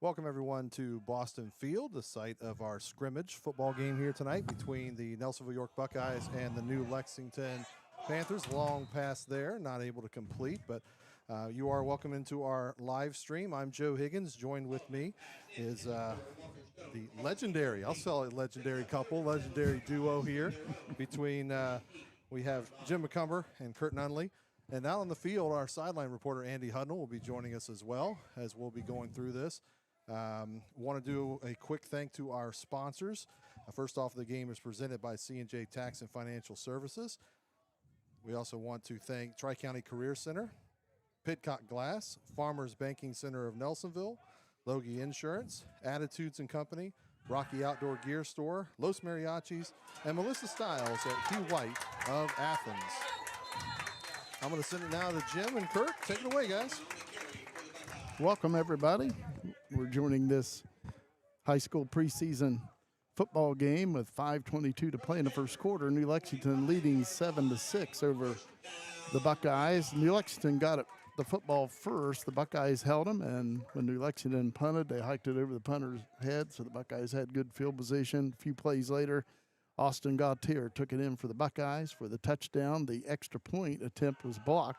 Welcome, everyone, to Boston Field, the site of our scrimmage football game here tonight between the Nelsonville-York Buckeyes and the new Lexington Panthers. Long pass there, not able to complete, but you are welcome into our live stream. I'm Joe Higgins. Joined with me is the legendary, I'll sell it, legendary duo here between, we have Jim McCumber and Kurt Nunley. And out on the field, our sideline reporter, Andy Hudnall, will be joining us as well as we'll be going through this. Want to do a quick thank to our sponsors. First off, the game is presented by C&J Tax and Financial Services. We also want to thank Tri-County Career Center, Pidcock Glass, Farmers Banking Center of Nelsonville, Logie Insurance, Attitudes and Company, Rocky Outdoor Gear Store, Los Mariachis, and Melissa Stiles at Hugh White of Athens. I'm going to send it now to Jim and Kurt. Take it away, guys. Welcome, everybody. We're joining this high school preseason football game with 5:22 to play in the first quarter. New Lexington leading 7-6 over the Buckeyes. New Lexington got it, the football first. The Buckeyes held them, and when New Lexington punted, they hiked it over the punter's head, so the Buckeyes had good field position. A few plays later, Austin Gautier took it in for the Buckeyes for the touchdown. The extra point attempt was blocked.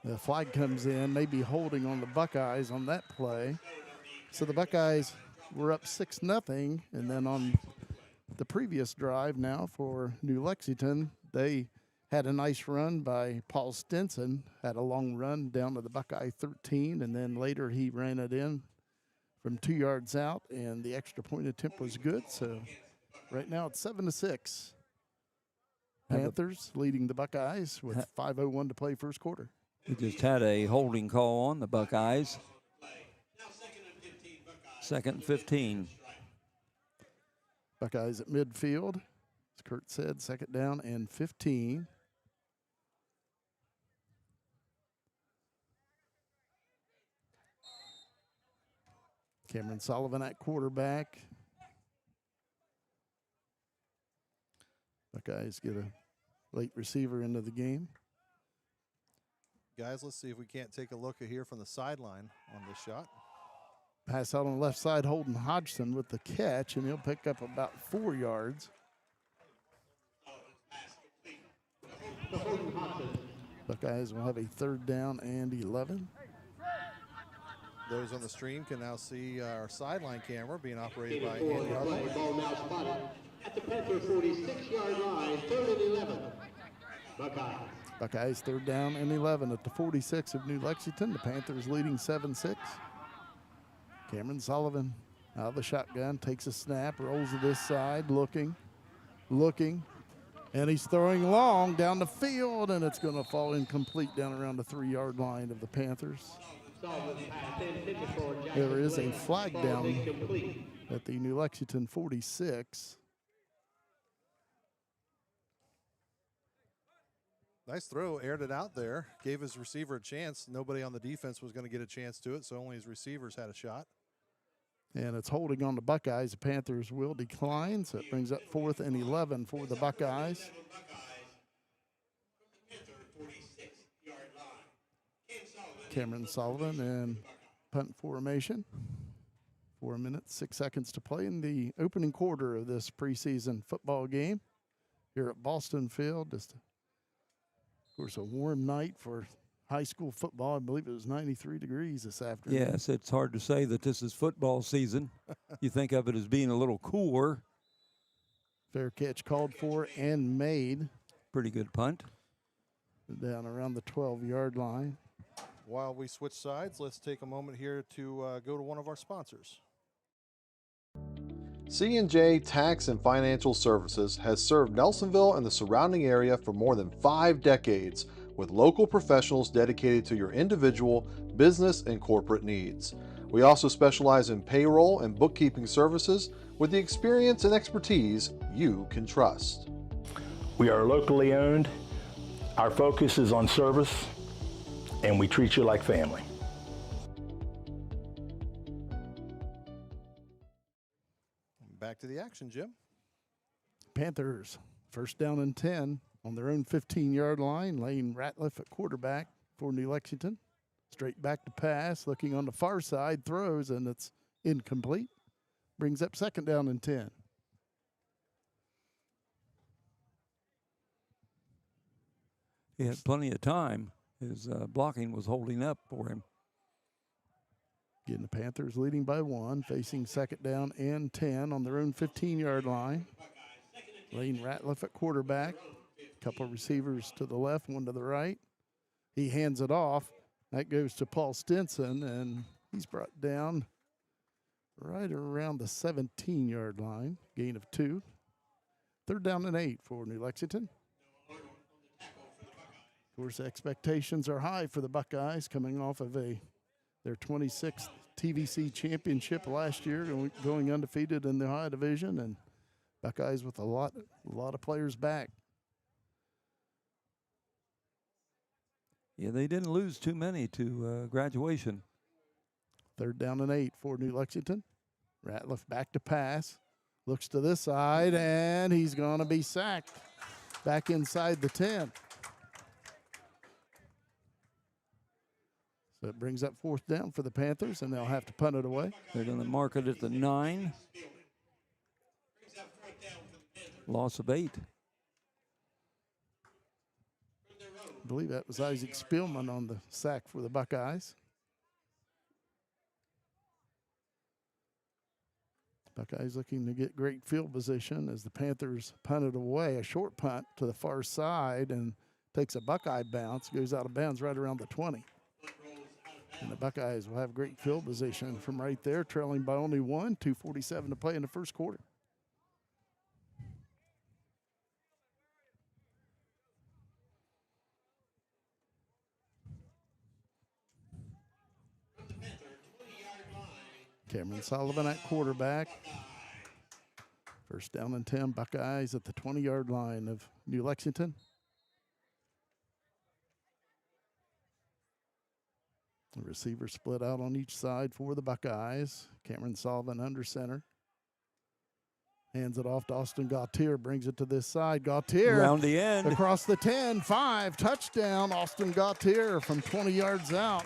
The flag comes in, maybe holding on the Buckeyes on that play. So the Buckeyes were up 6-0, and then on the previous drive now for New Lexington, they had a nice run by Paul Stinson, had a long run down to the Buckeye 13, and then later he ran it in from 2 yards out, and the extra point attempt was good. So right now it's 7-6. Panthers leading the Buckeyes with 5:01 to play first quarter. We just had a holding call on the Buckeyes. Second and 15. Buckeyes at midfield. As Kurt said, second down and 15. Cameron Sullivan at quarterback. Buckeyes get a late receiver into the game. Guys, let's see if we can't take a look at here from the sideline on this shot. Pass out on the left side, Holden Hodgson with the catch, and he'll pick up about 4 yards. Buckeyes will have a third down and 11. Those on the stream can now see our sideline camera being operated by Andy Hudnall. Ball now spotted at the Panther 46-yard line, 3rd and 11. Buckeyes. Buckeyes third down and 11 at the 46 of New Lexington. The Panthers leading 7-6. Cameron Sullivan out of the shotgun, takes a snap, rolls to this side, looking, and he's throwing long down the field, and it's going to fall incomplete down around the 3-yard line of the Panthers. There is a flag down at the New Lexington 46. Nice throw, aired it out there, gave his receiver a chance. Nobody on the defense was going to get a chance to it, so only his receivers had a shot. And it's holding on the Buckeyes. The Panthers will decline, so it brings up 4th and 11 for the Buckeyes. Cameron Sullivan and punt formation. 4 minutes, 6 seconds to play in the opening quarter of this preseason football game here at Boston Field. Just, of course, a warm night for high school football. I believe it was 93 degrees this afternoon. Yes, it's hard to say that this is football season. You think of it as being a little cooler. Fair catch called for and made. Pretty good punt. Down around the 12-yard line. While we switch sides, let's take a moment here to go to one of our sponsors. C&J Tax and Financial Services has served Nelsonville and the surrounding area for more than 5 decades with local professionals dedicated to your individual, business, and corporate needs. We also specialize in payroll and bookkeeping services with the experience and expertise you can trust. We are locally owned. Our focus is on service, and we treat you like family. Back to the action, Jim. Panthers, first down and 10 on their own 15-yard line. Lane Ratliff at quarterback for New Lexington. Straight back to pass, looking on the far side, throws, and it's incomplete. Brings up 2nd down and 10. He had plenty of time. His blocking was holding up for him. Again, the Panthers leading by 1, facing 2nd down and 10 on their own 15-yard line. Lane Ratliff at quarterback. Couple receivers to the left, one to the right. He hands it off. That goes to Paul Stinson, and he's brought down right around the 17-yard line. Gain of 2. 3rd down and 8 for New Lexington. Of course, expectations are high for the Buckeyes coming off of their 26th TVC championship last year, going undefeated in the Ohio Division, and Buckeyes with a lot of players back. Yeah, they didn't lose too many to graduation. 3rd down and 8 for New Lexington. Ratliff back to pass. Looks to this side, and he's going to be sacked back inside the 10. So it brings up 4th down for the Panthers, and they'll have to punt it away. They're going to mark it at the 9. Loss of 8. I believe that was Isaac Spielman on the sack for the Buckeyes. Buckeyes looking to get great field position as the Panthers punt it away. A short punt to the far side and takes a Buckeye bounce, goes out of bounds right around the 20. And the Buckeyes will have great field position from right there, trailing by only 1, 2:47 to play in the first quarter. Cameron Sullivan at quarterback. 1st down and 10, Buckeyes at the 20-yard line of New Lexington. The receivers split out on each side for the Buckeyes. Cameron Sullivan under center. Hands it off to Austin Gautier, brings it to this side. Gautier Around the end. across the 10, 5, touchdown. Austin Gautier from 20 yards out.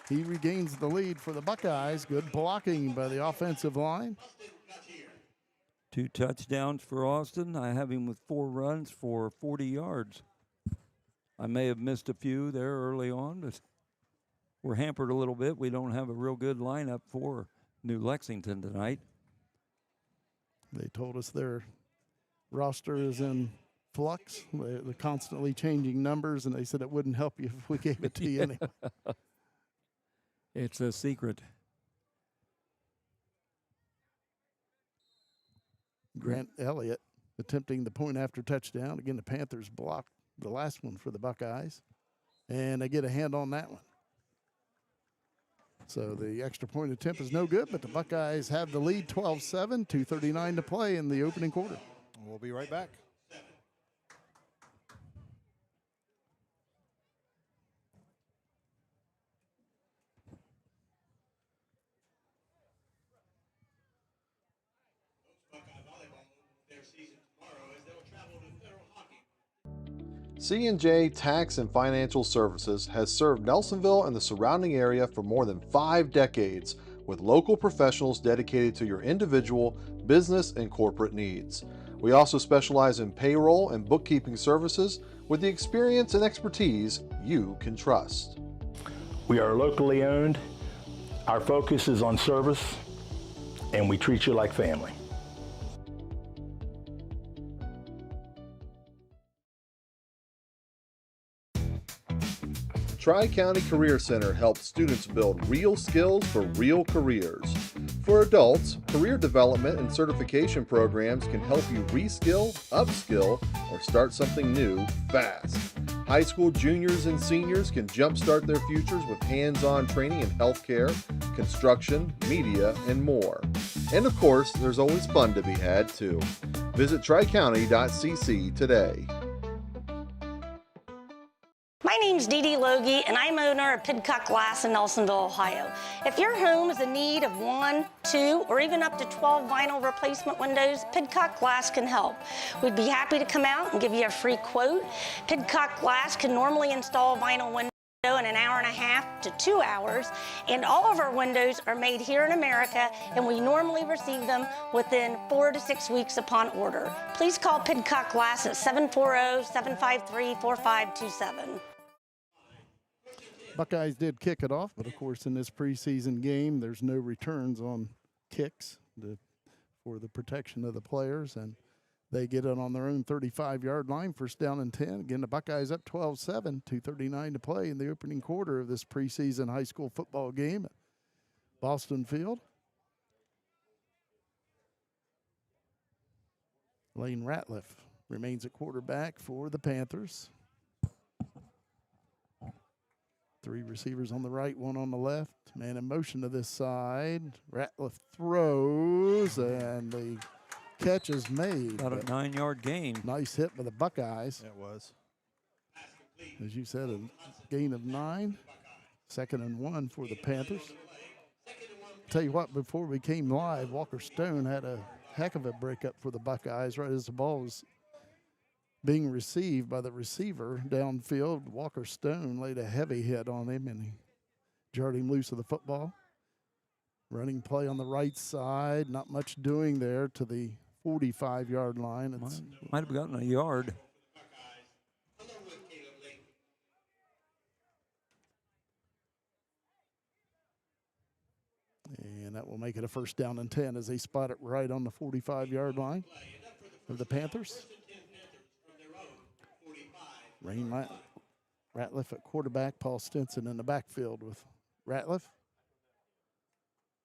He regains the lead for the Buckeyes. Good blocking by the offensive line. 2 touchdowns for Austin. I have him with 4 runs for 40 yards. I may have missed a few there early on, but we're hampered a little bit. We don't have a real good lineup for New Lexington tonight. They told us their roster is in flux. They're constantly changing numbers, and they said it wouldn't help you if we gave it to you anyway. It's a secret. Grant Elliott attempting the point after touchdown. Again, the Panthers blocked the last one for the Buckeyes, and they get a hand on that one. So the extra point attempt is no good, but the Buckeyes have the lead 12-7, 2:39 to play in the opening quarter. We'll be right back. C&J Tax and Financial Services has served Nelsonville and the surrounding area for more than 5 decades with local professionals dedicated to your individual, business, and corporate needs. We also specialize in payroll and bookkeeping services with the experience and expertise you can trust. We are locally owned. Our focus is on service, and we treat you like family. Tri-County Career Center helps students build real skills for real careers. For adults, career development and certification programs can help you reskill, upskill, or start something new fast. High school juniors and seniors can jumpstart their futures with hands-on training in healthcare, construction, media, and more. And of course, there's always fun to be had too. Visit tricounty.cc today. My name's Dee Dee Logie, and I'm owner of Pidcock Glass in Nelsonville, Ohio. If your home is in need of 1, 2, or even up to 12 vinyl replacement windows, Pidcock Glass can help. We'd be happy to come out and give you a free quote. Pidcock Glass can normally install a vinyl window in an hour and a half to 2 hours, and all of our windows are made here in America, and we normally receive them within 4 to 6 weeks upon order. Please call Pidcock Glass at 740-753-4527. Buckeyes did kick it off, but of course in this preseason game, there's no returns on kicks for the protection of the players, and they get it on their own 35-yard line, first down and 10. Again, the Buckeyes up 12-7, 2:39 to play in the opening quarter of this preseason high school football game at Boston Field. Lane Ratliff remains at quarterback for the Panthers. 3 receivers on the right, 1 on the left. Man in motion to this side. Ratliff throws, and the catch is made. About a 9-yard gain. Nice hit by the Buckeyes. It was. As you said, a gain of 9. 2nd and 1 for the Panthers. Tell you what, before we came live, Walker Stone had a heck of a breakup for the Buckeyes right as the ball was being received by the receiver downfield. Walker Stone laid a heavy hit on him, and he jarred him loose of the football. Running play on the right side, not much doing there to the 45-yard line. Might have gotten a yard. And that will make it a first down and 10 as they spot it right on the 45-yard line of the Panthers. Rain Ratliff at quarterback, Paul Stinson in the backfield with Ratliff.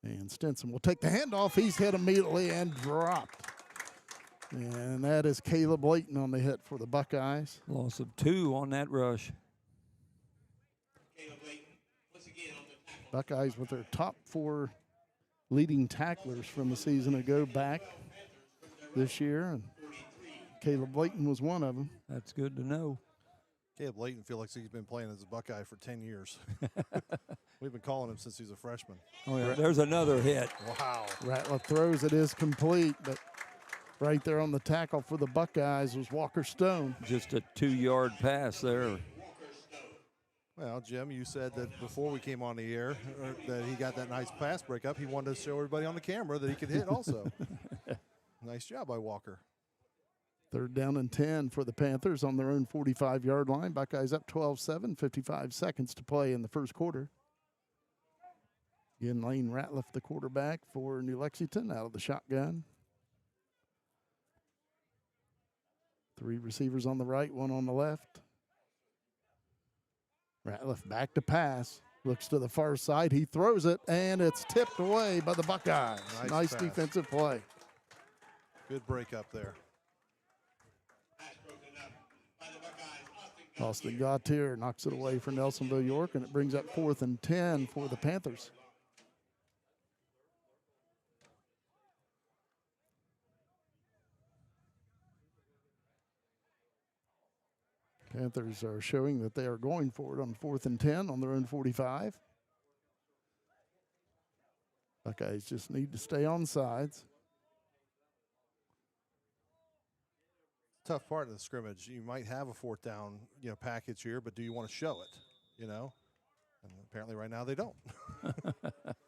And Stinson will take the handoff. He's hit immediately and dropped. And that is Caleb Layton on the hit for the Buckeyes. Loss of 2 on that rush. Buckeyes with their top 4 leading tacklers from the season ago back this year. And Caleb Layton was one of them. That's good to know. Caleb Layton feels like he's been playing as a Buckeye for 10 years. We've been calling him since he was a freshman. Oh, yeah. There's another hit. Wow. Ratliff throws, it is complete, but right there on the tackle for the Buckeyes was Walker Stone. Just a 2-yard pass there. Well, Jim, you said that before we came on the air that he got that nice pass breakup. He wanted to show everybody on the camera that he could hit also. Nice job by Walker. 3rd down and 10 for the Panthers on their own 45-yard line. Buckeyes up 12-7, 55 seconds to play in the first quarter. Again, Lane Ratliff, the quarterback for New Lexington, out of the shotgun. 3 receivers on the right, 1 on the left. Ratliff back to pass. Looks to the far side. He throws it, and it's tipped away by the Buckeyes. Nice defensive play. Good breakup there. Austin Gautier knocks it away for Nelsonville-York, and it brings up 4th and 10 for the Panthers. Panthers are showing that they are going for it on 4th and 10 on their own 45. Buckeyes just need to stay on sides. Tough part of the scrimmage. You might have a 4th down, package here, but do you want to show it, And apparently right now they don't.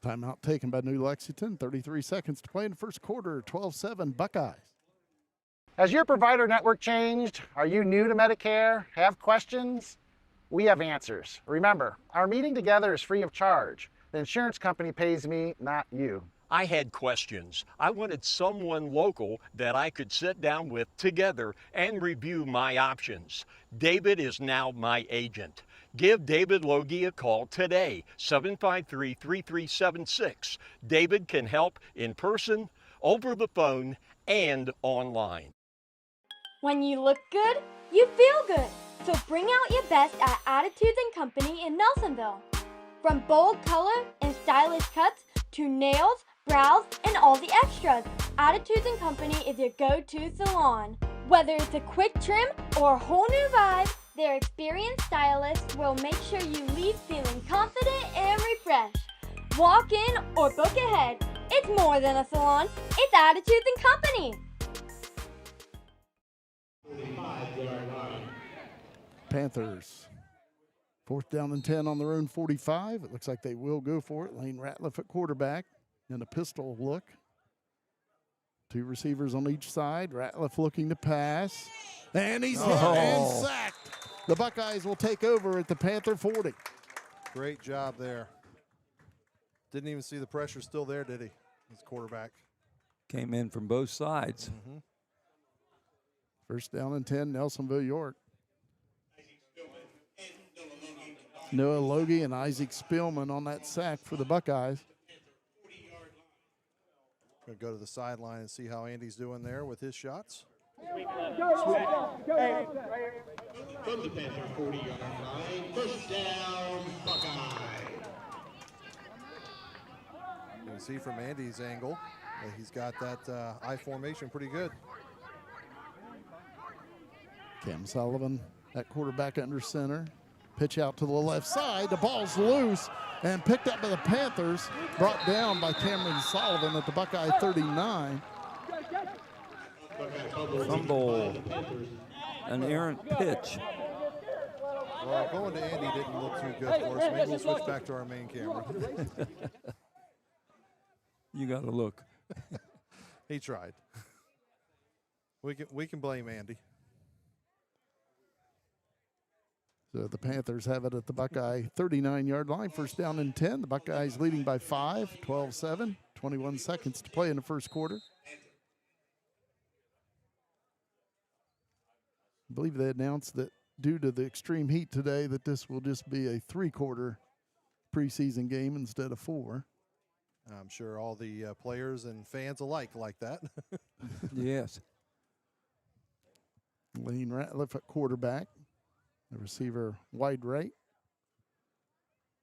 Timeout taken by New Lexington. 33 seconds to play in the first quarter. 12-7 Buckeyes. Has your provider network changed? Are you new to Medicare? Have questions? We have answers. Remember, our meeting together is free of charge. The insurance company pays me, not you. I had questions. I wanted someone local that I could sit down with together and review my options. David is now my agent. Give David Logie a call today, 753-3376. David can help in person, over the phone, and online. When you look good, you feel good. So bring out your best at Attitudes & Company in Nelsonville. From bold color and stylish cuts to nails, brows, and all the extras, Attitudes & Company is your go-to salon. Whether it's a quick trim or a whole new vibe, their experienced stylists will make sure you leave feeling confident and refreshed. Walk in or book ahead. It's more than a salon, it's Attitudes & Company. Panthers 4th down and 10 on their own 45. It looks like they will go for it. Lane Ratliff at quarterback and a pistol look. 2 receivers on each side. Ratliff looking to pass. And he's hit and sacked. The Buckeyes will take over at the Panther 40. Great job there. Didn't even see the pressure still there, did he? His quarterback. Came in from both sides. 1st down and 10, Nelsonville-York. Noah Logie and Isaac Spillman on that sack for the Buckeyes. Going to go to the sideline and see how Andy's doing there with his shots. From the Panther 40-yard line, 1st down, Buckeye. You can see from Andy's angle that he's got that I formation pretty good. Cam Sullivan at quarterback under center. Pitch out to the left side. The ball's loose and picked up by the Panthers. Brought down by Cameron Sullivan at the Buckeye 39. Fumble. An errant pitch. Well, going to Andy didn't look too good for us. Maybe we'll switch back to our main camera. You got to look. He tried. We can blame Andy. So the Panthers have it at the Buckeye 39-yard line. 1st down and 10. The Buckeyes leading by 5, 12-7. 21 seconds to play in the 1st quarter. I believe they announced that due to the extreme heat today that this will just be a 3-quarter preseason game instead of 4. I'm sure all the players and fans alike like that. Yes. Lane Ratliff at quarterback. The receiver wide right.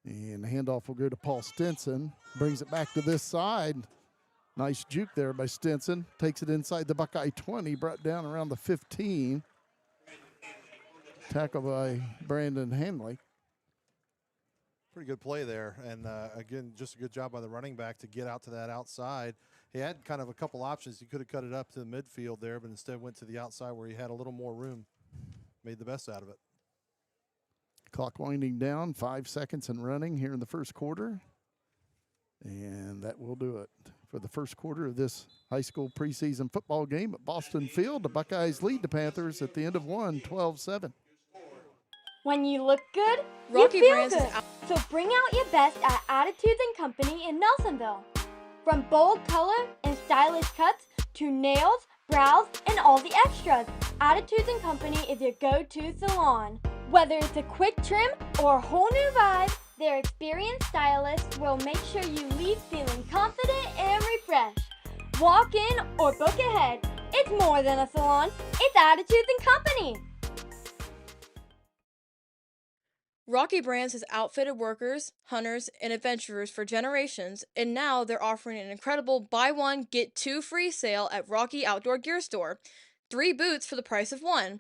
And the handoff will go to Paul Stinson. Brings it back to this side. Nice juke there by Stinson. Takes it inside the Buckeye 20. Brought down around the 15. Tackle by Brandon Hanley. Pretty good play there. And again, just a good job by the running back to get out to that outside. He had kind of a couple options. He could have cut it up to the midfield there, but instead went to the outside where he had a little more room. Made the best out of it. Clock winding down, 5 seconds and running here in the 1st quarter. And that will do it for the 1st quarter of this high school preseason football game at Boston Field. The Buckeyes lead the Panthers at the end of 1, 12-7. When you look good, Rocky you feel Brands is good. So bring out your best at Attitudes and Company in Nelsonville. From bold color and stylish cuts to nails, brows, and all the extras, Attitudes and Company is your go-to salon. Whether it's a quick trim or a whole new vibe, their experienced stylists will make sure you leave feeling confident and refreshed. Walk in or book ahead. It's more than a salon, it's Attitudes and Company. Rocky Brands has outfitted workers, hunters, and adventurers for generations, and now they're offering an incredible buy one, get 2 free sale at Rocky Outdoor Gear Store. 3 boots for the price of 1.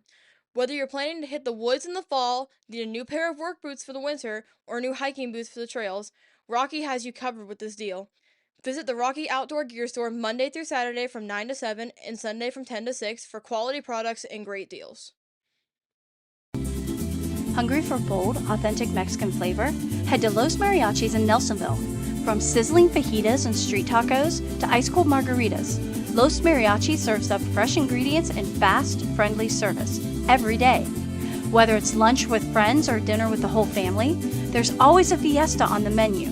Whether you're planning to hit the woods in the fall, need a new pair of work boots for the winter, or new hiking boots for the trails, Rocky has you covered with this deal. Visit the Rocky Outdoor Gear Store Monday through Saturday from 9 to 7 and Sunday from 10 to 6 for quality products and great deals. Hungry for bold, authentic Mexican flavor? Head to Los Mariachis in Nelsonville. From sizzling fajitas and street tacos to ice-cold margaritas, Los Mariachis serves up fresh ingredients and fast, friendly service every day. Whether it's lunch with friends or dinner with the whole family, there's always a fiesta on the menu.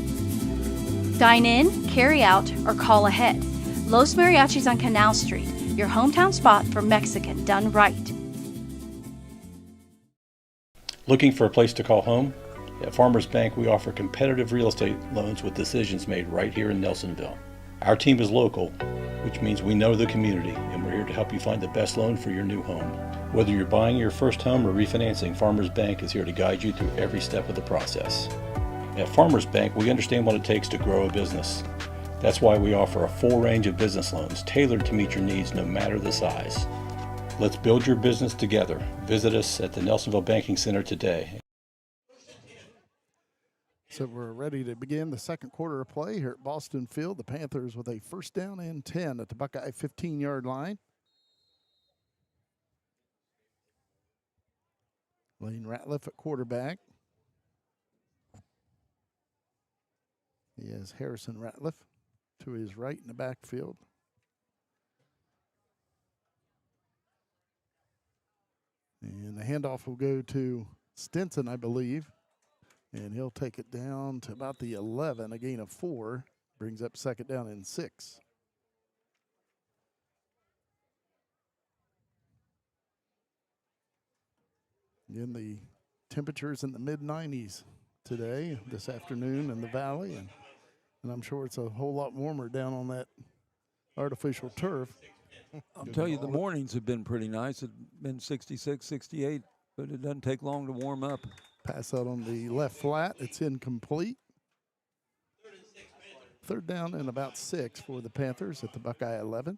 Dine in, carry out, or call ahead. Los Mariachis on Canal Street, your hometown spot for Mexican done right. Looking for a place to call home? At Farmers Bank, we offer competitive real estate loans with decisions made right here in Nelsonville. Our team is local, which means we know the community, and we're here to help you find the best loan for your new home. Whether you're buying your first home or refinancing, Farmers Bank is here to guide you through every step of the process. At Farmers Bank, we understand what it takes to grow a business. That's why we offer a full range of business loans tailored to meet your needs no matter the size. Let's build your business together. Visit us at the Nelsonville Banking Center today. So we're ready to begin the 2nd quarter of play here at Boston Field. The Panthers with a 1st down and 10 at the Buckeye 15-yard line. Lane Ratliff at quarterback. He has Harrison Ratliff to his right in the backfield. And the handoff will go to Stinson, I believe. And he'll take it down to about the 11, a gain of 4. Brings up second down and 6. Again, the temperatures in the mid-90s today, this afternoon in the valley. And I'm sure it's a whole lot warmer down on that artificial turf. I'll tell you, the mornings have been pretty nice. It's been 66, 68, but it doesn't take long to warm up. Pass out on the left flat. It's incomplete. Third down and about 6 for the Panthers at the Buckeye 11.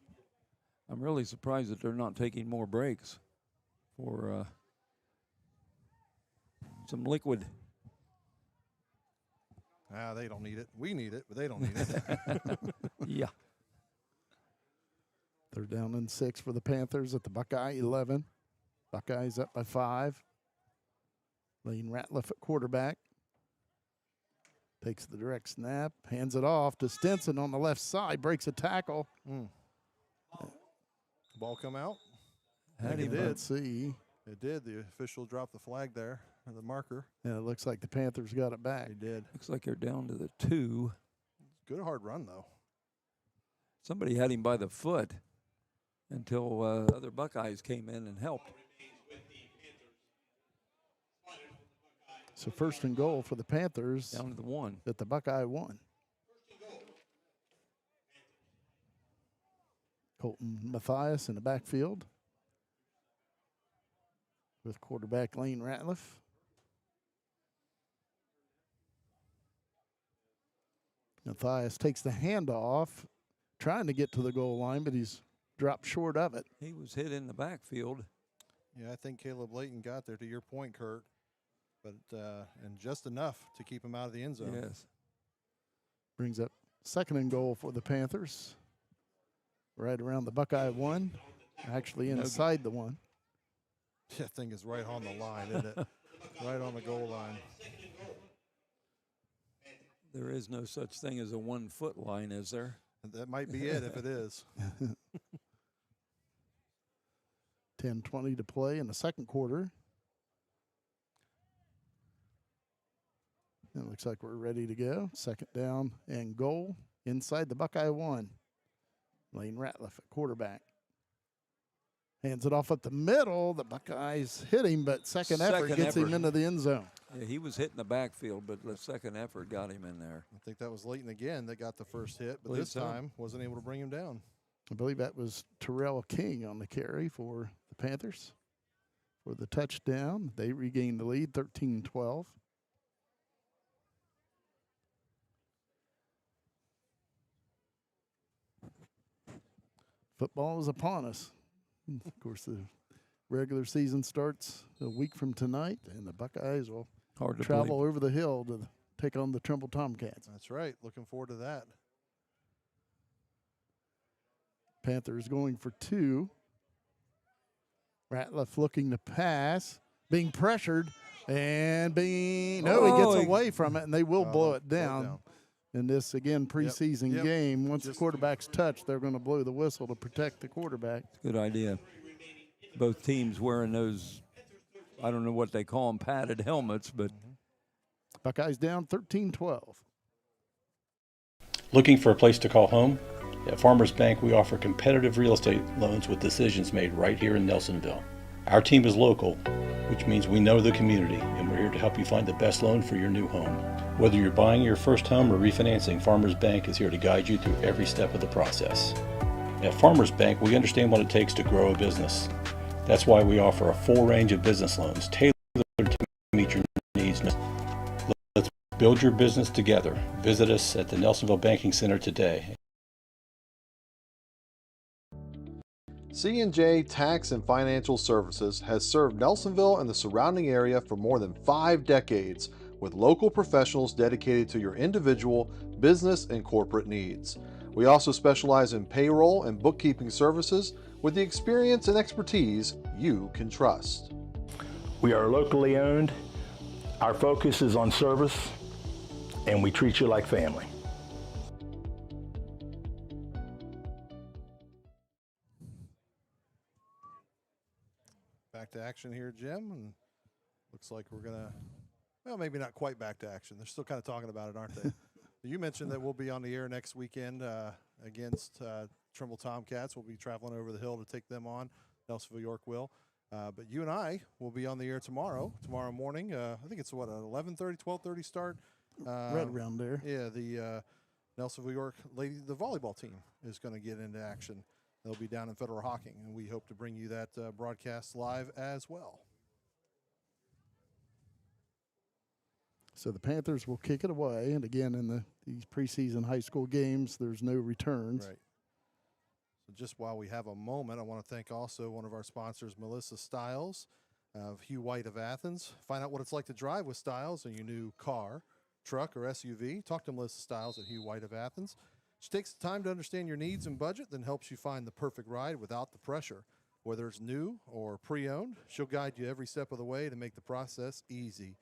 I'm really surprised that they're not taking more breaks for some liquid. They don't need it. We need it, but they don't need it. Yeah. Third down and 6 for the Panthers at the Buckeye 11. Buckeyes up by 5. Lane Ratliff at quarterback. Takes the direct snap, hands it off to Stinson on the left side, breaks a tackle. Ball come out? It did. Let's see. It did. The official dropped the flag there, or the marker. And it looks like the Panthers got it back. They did. Looks like they're down to the 2. Good hard run, though. Somebody had him by the foot until other Buckeyes came in and helped. So first and goal for the Panthers. Down to the 1. At the Buckeye 1. Colton Mathias in the backfield with quarterback Lane Ratliff. Mathias takes the handoff, trying to get to the goal line, but he's dropped short of it. He was hit in the backfield. Yeah, I think Caleb Layton got there, to your point, Kurt. But and just enough to keep him out of the end zone. Yes. Brings up second and goal for the Panthers. Right around the Buckeye 1. Actually inside the 1. That thing is right on the line, isn't it? Right on the goal line. There is no such thing as a 1-foot line, is there? That might be it if it is. 10:20 to play in the second quarter. It looks like we're ready to go. Second down and goal inside the Buckeye 1. Lane Ratliff at quarterback. Hands it off at the middle. The Buckeyes hit him, but second effort gets him into the end zone. Yeah, he was hit in the backfield, but the second effort got him in there. I think that was Layton again that got the first hit, but this time wasn't able to bring him down. I believe that was Terrell King on the carry for the Panthers. For the touchdown, they regained the lead, 13-12. Football is upon us. Of course, the regular season starts a week from tonight, and the Buckeyes will travel over the hill to take on the Trimble Tomcats. That's right. Looking forward to that. Panthers going for 2. Ratliff looking to pass, being pressured, and he gets away from it, and they will blow it down. In this, again, preseason game, once the quarterback's touched, they're going to blow the whistle to protect the quarterback. Good idea. Both teams wearing those, I don't know what they call them, padded helmets, but. Buckeyes down 13-12. Looking for a place to call home? At Farmers Bank, we offer competitive real estate loans with decisions made right here in Nelsonville. Our team is local, which means we know the community, and we're here to help you find the best loan for your new home. Whether you're buying your first home or refinancing, Farmers Bank is here to guide you through every step of the process. At Farmers Bank, we understand what it takes to grow a business. That's why we offer a full range of business loans tailored to meet your needs. Let's build your business together. Visit us at the Nelsonville Banking Center today. C&J Tax and Financial Services has served Nelsonville and the surrounding area for more than 5 decades with local professionals dedicated to your individual, business, and corporate needs. We also specialize in payroll and bookkeeping services with the experience and expertise you can trust. We are locally owned. Our focus is on service, and we treat you like family. back to action here, Jim, and looks like we're going to, well, maybe not quite back to action. They're still kind of talking about it, aren't they? You mentioned that we'll be on the air next weekend against Trimble Tomcats. We'll be traveling over the hill to take them on. Nelsonville-York will. But you and I will be on the air tomorrow morning. I think it's, what, 11:30, 12:30 start? Right around there. Yeah, the Nelsonville-York the volleyball team is going to get into action. They'll be down in Federal Hocking, and we hope to bring you that broadcast live as well. So the Panthers will kick it away, and again, in these preseason high school games, there's no returns. Right. So just while we have a moment, I want to thank also one of our sponsors, Melissa Stiles of Hugh White of Athens. Find out what it's like to drive with Stiles in your new car, truck, or SUV. Talk to Melissa Stiles at Hugh White of Athens. She takes the time to understand your needs and budget, then helps you find the perfect ride without the pressure. Whether it's new or pre-owned, she'll guide you every step of the way to make the process easy.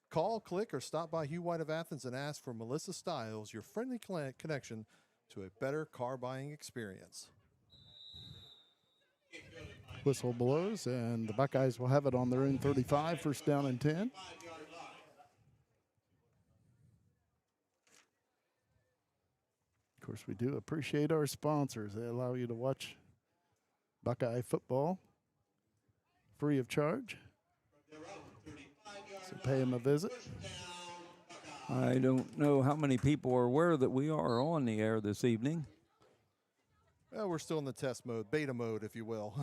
Call, click, or stop by Hugh White of Athens and ask for Melissa Stiles, your friendly connection to a better car buying experience. Whistle blows, and the Buckeyes will have it on their own 35, first down and 10. Of course, we do appreciate our sponsors. They allow you to watch Buckeye football free of charge. So pay them a visit. I don't know how many people are aware that we are on the air this evening. Well, we're still in the test mode, beta mode, if you will.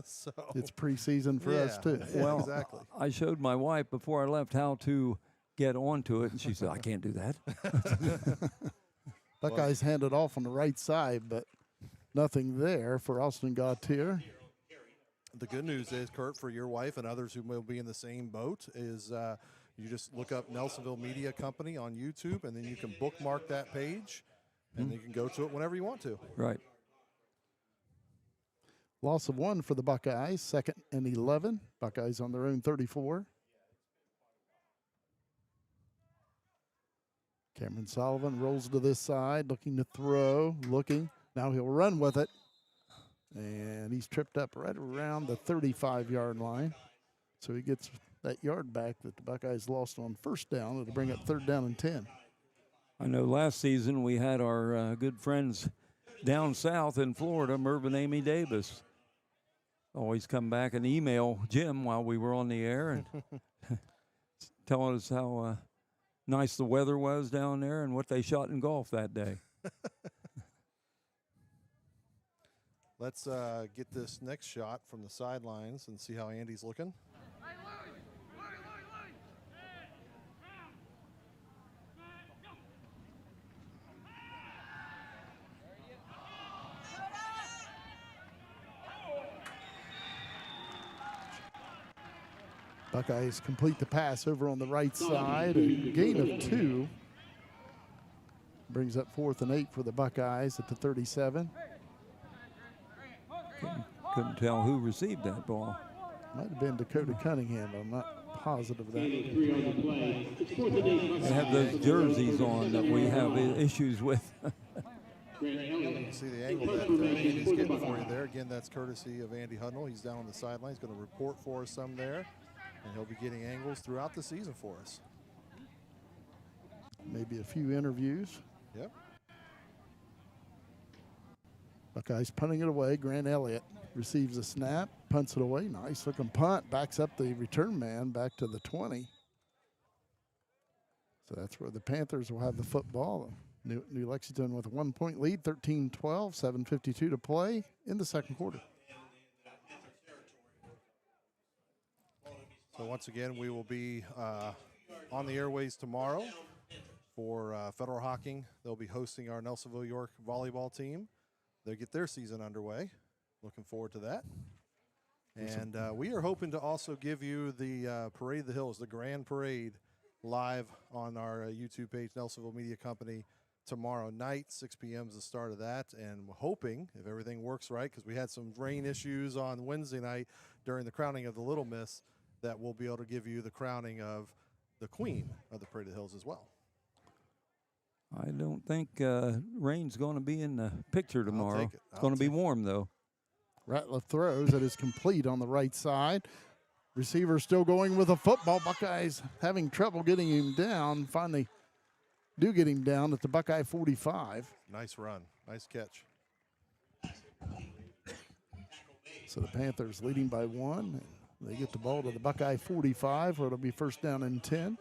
So it's preseason for us, too. Yeah, well, exactly. I showed my wife before I left how to get onto it, and she said, I can't do that. Buckeyes handed off on the right side, but nothing there for Austin Gautier. The good news is, Kurt, for your wife and others who will be in the same boat, is you just look up Nelsonville Media Company on YouTube, and then you can bookmark that page, and you can go to it whenever you want to. Right. Loss of 1 for the Buckeyes, 2nd and 11. Buckeyes on their own 34. Cameron Sullivan rolls to this side, looking to throw, looking. Now he'll run with it. And he's tripped up right around the 35-yard line. So he gets that yard back that the Buckeyes lost on first down. It'll bring up 3rd down and 10. I know last season we had our good friends down south in Florida, Mervyn Amy Davis, always come back and email Jim while we were on the air and telling us how nice the weather was down there and what they shot in golf that day. Let's get this next shot from the sidelines and see how Andy's looking. Buckeyes complete the pass over on the right side. A gain of 2. Brings up 4th and 8 for the Buckeyes at the 37. Couldn't tell who received that ball. Might have been Dakota Cunningham, but I'm not positive of that. They have those jerseys on that we have issues with. You see the angle that Andy's getting for you there. Again, that's courtesy of Andy Hudnall. He's down on the sideline. He's going to report for us some there. And he'll be getting angles throughout the season for us. Maybe a few interviews. Yep. Buckeyes punting it away. Grant Elliott receives a snap, punts it away. Nice looking punt. Backs up the return man back to the 20. So that's where the Panthers will have the football. New Lexington with a 1-point lead, 13-12, 7:52 to play in the second quarter. So once again, we will be on the airways tomorrow for Federal Hocking. They'll be hosting our Nelsonville-York volleyball team. They'll get their season underway. Looking forward to that. And we are hoping to also give you the Parade of the Hills, the Grand Parade, live on our YouTube page, Nelsonville Media Company, tomorrow night. 6 p.m. is the start of that. And we're hoping, if everything works right, because we had some rain issues on Wednesday night during the crowning of the Little Miss, that we'll be able to give you the crowning of the Queen of the Parade of the Hills as well. I don't think rain's going to be in the picture tomorrow. I'll take it. It's going to be warm, though. Ratliff throws. It is complete on the right side. Receiver still going with a football. Buckeyes having trouble getting him down. Finally do get him down at the Buckeye 45. Nice run. Nice catch. So the Panthers leading by 1. They get the ball to the Buckeye 45, where it'll be first down and 10.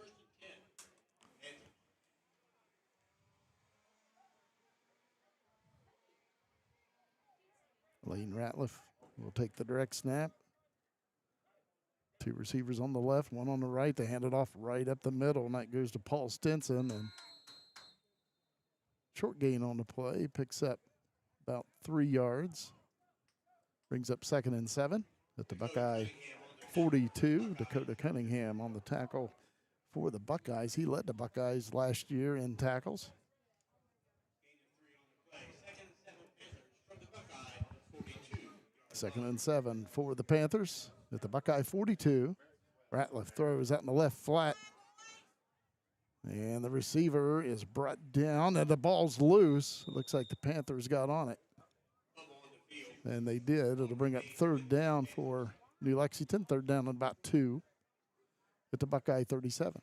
Lane Ratliff will take the direct snap. 2 receivers on the left, 1 on the right. They hand it off right up the middle, and that goes to Paul Stinson. And short gain on the play, picks up about 3 yards. Brings up 2nd and 7 at the Buckeye 42. Dakota Cunningham on the tackle for the Buckeyes. He led the Buckeyes last year in tackles. 2nd and 7 for the Panthers at the Buckeye 42. Ratliff throws out in the left flat. And the receiver is brought down, and the ball's loose. It looks like the Panthers got on it. And they did. It'll bring up 3rd down for New Lexington. 3rd down and about 2 at the Buckeye 37.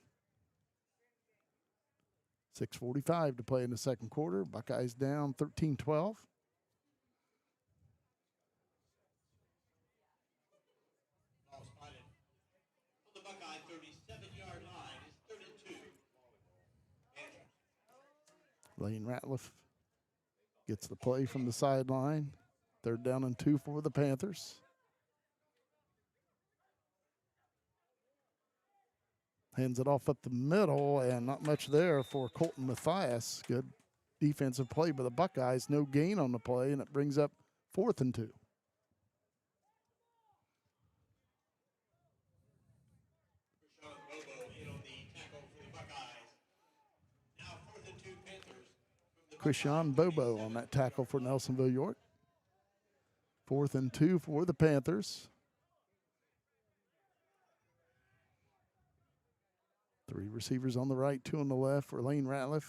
6:45 to play in the second quarter. Buckeyes down 13-12. Lane Ratliff gets the play from the sideline. 3rd down and 2 for the Panthers. Hands it off up the middle, and not much there for Colton Mathias. Good defensive play by the Buckeyes. No gain on the play, and it brings up 4th and 2. Krishan Bobo on that tackle for Nelsonville-York. 4th and 2 for the Panthers. 3 receivers on the right, 2 on the left for Lane Ratliff.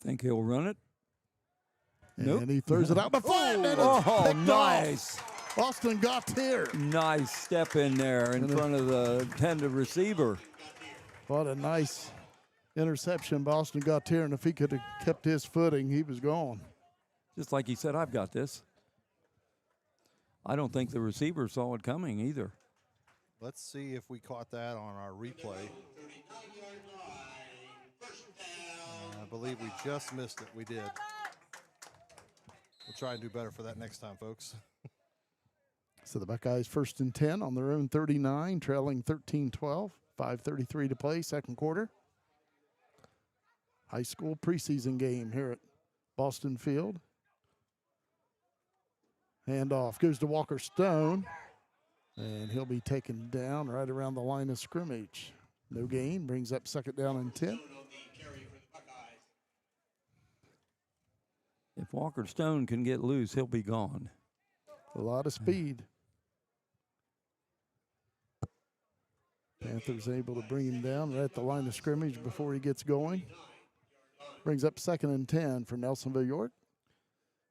Think he'll run it? And Nope. he throws it out the flat. And it's Oh, picked nice. off. Austin Gautier. Nice step in there in front of the intended receiver. What a nice interception by Austin Gautier, and if he could have kept his footing, he was gone. Just like he said, I've got this. I don't think the receiver saw it coming either. Let's see if we caught that on our replay. I believe we just missed it. We did. We'll try and do better for that next time, folks. So the Buckeyes 1st and 10 on their own 39, trailing 13-12. 5:33 to play, second quarter. High school preseason game here at Boston Field. Handoff goes to Walker Stone, and he'll be taken down right around the line of scrimmage. No gain, brings up 2nd down and 10. If Walker Stone can get loose, he'll be gone. A lot of speed. Panthers able to bring him down right at the line of scrimmage before he gets going. Brings up 2nd and 10 for Nelsonville-York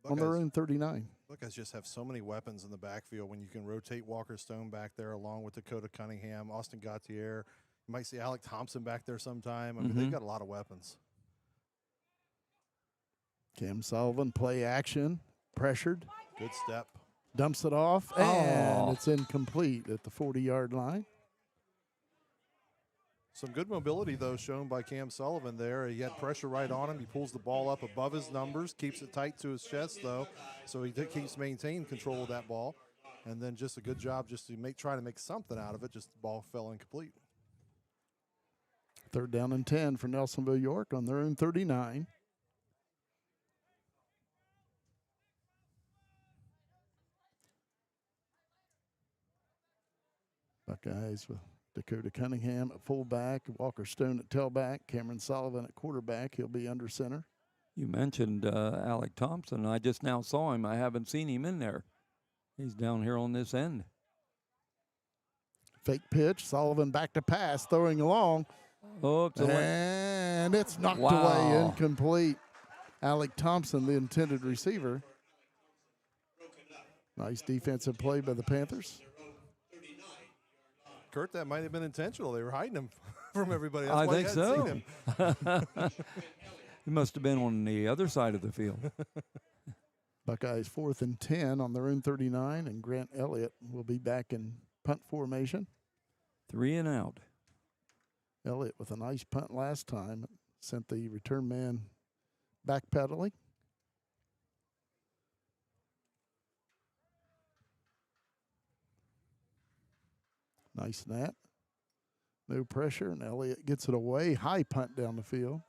on their own 39. Buckeyes just have so many weapons in the backfield when you can rotate Walker Stone back there along with Dakota Cunningham, Austin Gautier. You might see Alec Thompson back there sometime. I mean, they've got a lot of weapons. Cam Sullivan, play action, pressured. Good step. Dumps it off, and it's incomplete at the 40-yard line. Some good mobility, though, shown by Cam Sullivan there. He had pressure right on him. He pulls the ball up above his numbers, keeps it tight to his chest, though, so he keeps maintaining control of that ball. And then just a good job just to try to make something out of it. Just the ball fell incomplete. 3rd down and 10 for Nelsonville-York on their own 39. Buckeyes with Dakota Cunningham at fullback, Walker Stone at tailback, Cameron Sullivan at quarterback. He'll be under center. You mentioned Alec Thompson. I just now saw him. I haven't seen him in there. He's down here on this end. Fake pitch. Sullivan back to pass, throwing along. Oh, and it's knocked away, incomplete. Alec Thompson, the intended receiver. Nice defensive play by the Panthers. Kurt, that might have been intentional. They were hiding him from everybody. That's I why think you hadn't so. seen him. He must have been on the other side of the field. Buckeyes 4th and 10 on their own 39, and Grant Elliott will be back in punt formation. 3 and out. Elliott with a nice punt last time. Sent the return man backpedaling. Nice snap. No pressure, and Elliott gets it away. High punt down the field.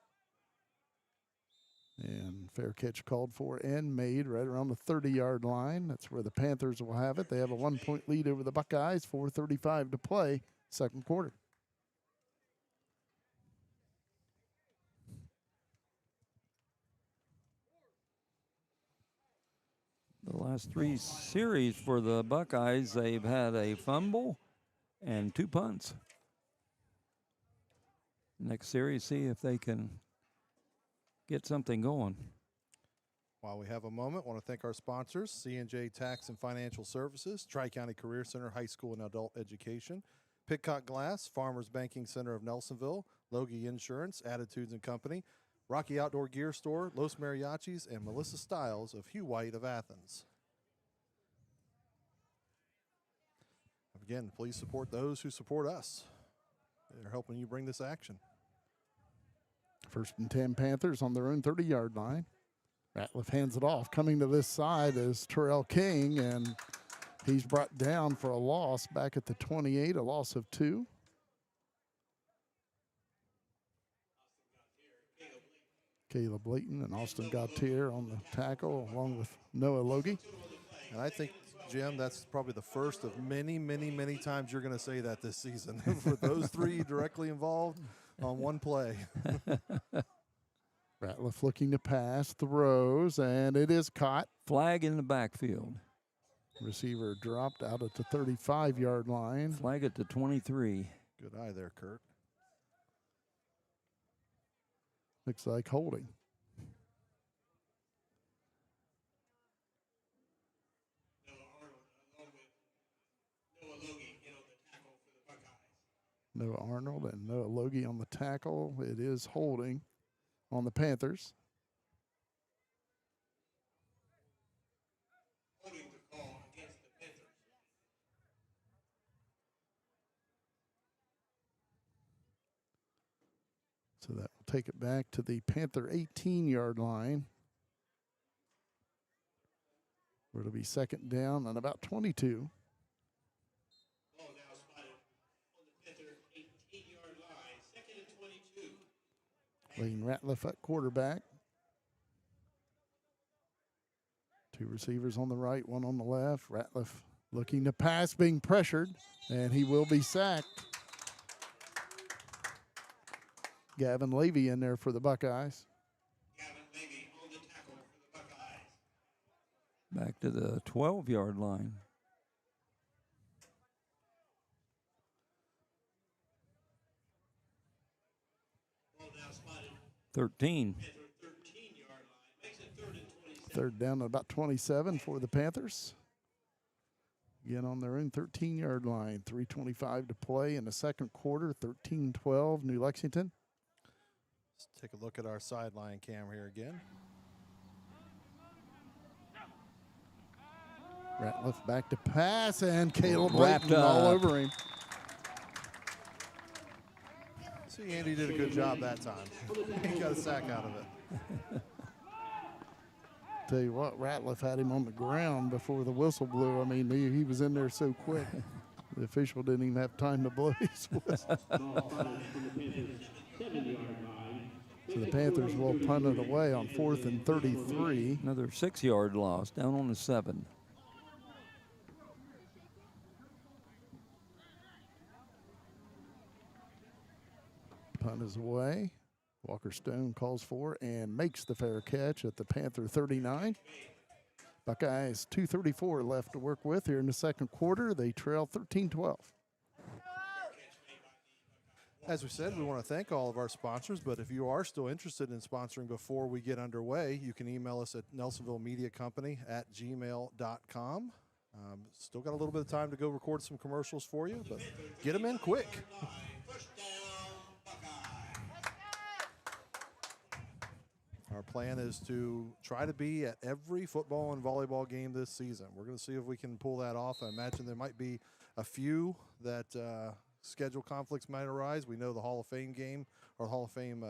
And fair catch called for and made right around the 30-yard line. That's where the Panthers will have it. They have a 1-point lead over the Buckeyes, 4:35 to play, second quarter. The last 3 series for the Buckeyes, they've had a fumble and 2 punts. Next series, see if they can get something going. While we have a moment, I want to thank our sponsors, C&J Tax and Financial Services, Tri-County Career Center, High School and Adult Education, Pitcock Glass, Farmers Banking Center of Nelsonville, Logie Insurance, Attitudes and Company, Rocky Outdoor Gear Store, Los Mariachis, and Melissa Stiles of Hugh White of Athens. Again, please support those who support us. They're helping you bring this action. 1st and 10 Panthers on their own 30-yard line. Ratliff hands it off. Coming to this side is Terrell King, and he's brought down for a loss back at the 28, a loss of 2. Caleb Layton and Austin Gautier on the tackle, along with Noah Logie. And I think, Jim, that's probably the first of many, many, many times you're going to say that this season. With those 3 directly involved on one play. Ratliff looking to pass, throws, and it is caught. Flag in the backfield. Receiver dropped out at the 35-yard line. Flag at the 23. Good eye there, Kurt. Looks like holding. Noah Arnold and Noah Logie on the tackle. It is holding on the Panthers. Holding the call against the Panthers. So that will take it back to the Panther 18-yard line, where it'll be 2nd down and about 22. Ball now spotted on the Panther 18-yard line, 2nd and 22. Lane Ratliff at quarterback. 2 receivers on the right, 1 on the left. Ratliff looking to pass, being pressured, and he will be sacked. Gavin Levy in there for the Buckeyes. Gavin Levy on the tackle for the Buckeyes. Back to the 12-yard line. Ball now spotted 13. Panther 13-yard line, makes it 3rd and 27. 3rd down at about 27 for the Panthers. Again on their own 13-yard line. 3:25 to play in the second quarter. 13-12 New Lexington. Let's take a look at our sideline cam here again. Ratliff back to pass, and Caleb Wrapped Layton all up. over him. See, Andy did a good job that time. He got a sack out of it. Tell you what, Ratliff had him on the ground before the whistle blew. I mean, he was in there so quick. The official didn't even have time to blow his whistle. So the Panthers will punt it away on 4th and 33. Another 6-yard loss, down on the 7. Punt is away. Walker Stone calls for and makes the fair catch at the Panther 39. Buckeyes 2:34 left to work with here in the second quarter. They trail 13-12. As we said, we want to thank all of our sponsors, but if you are still interested in sponsoring before we get underway, you can email us at nelsonvillemediacompany@gmail.com. Still got a little bit of time to go record some commercials for you, but get them in quick. Our plan is to try to be at every football and volleyball game this season. We're going to see if we can pull that off. I imagine there might be a few that schedule conflicts might arise. We know the Hall of Fame game or Hall of Fame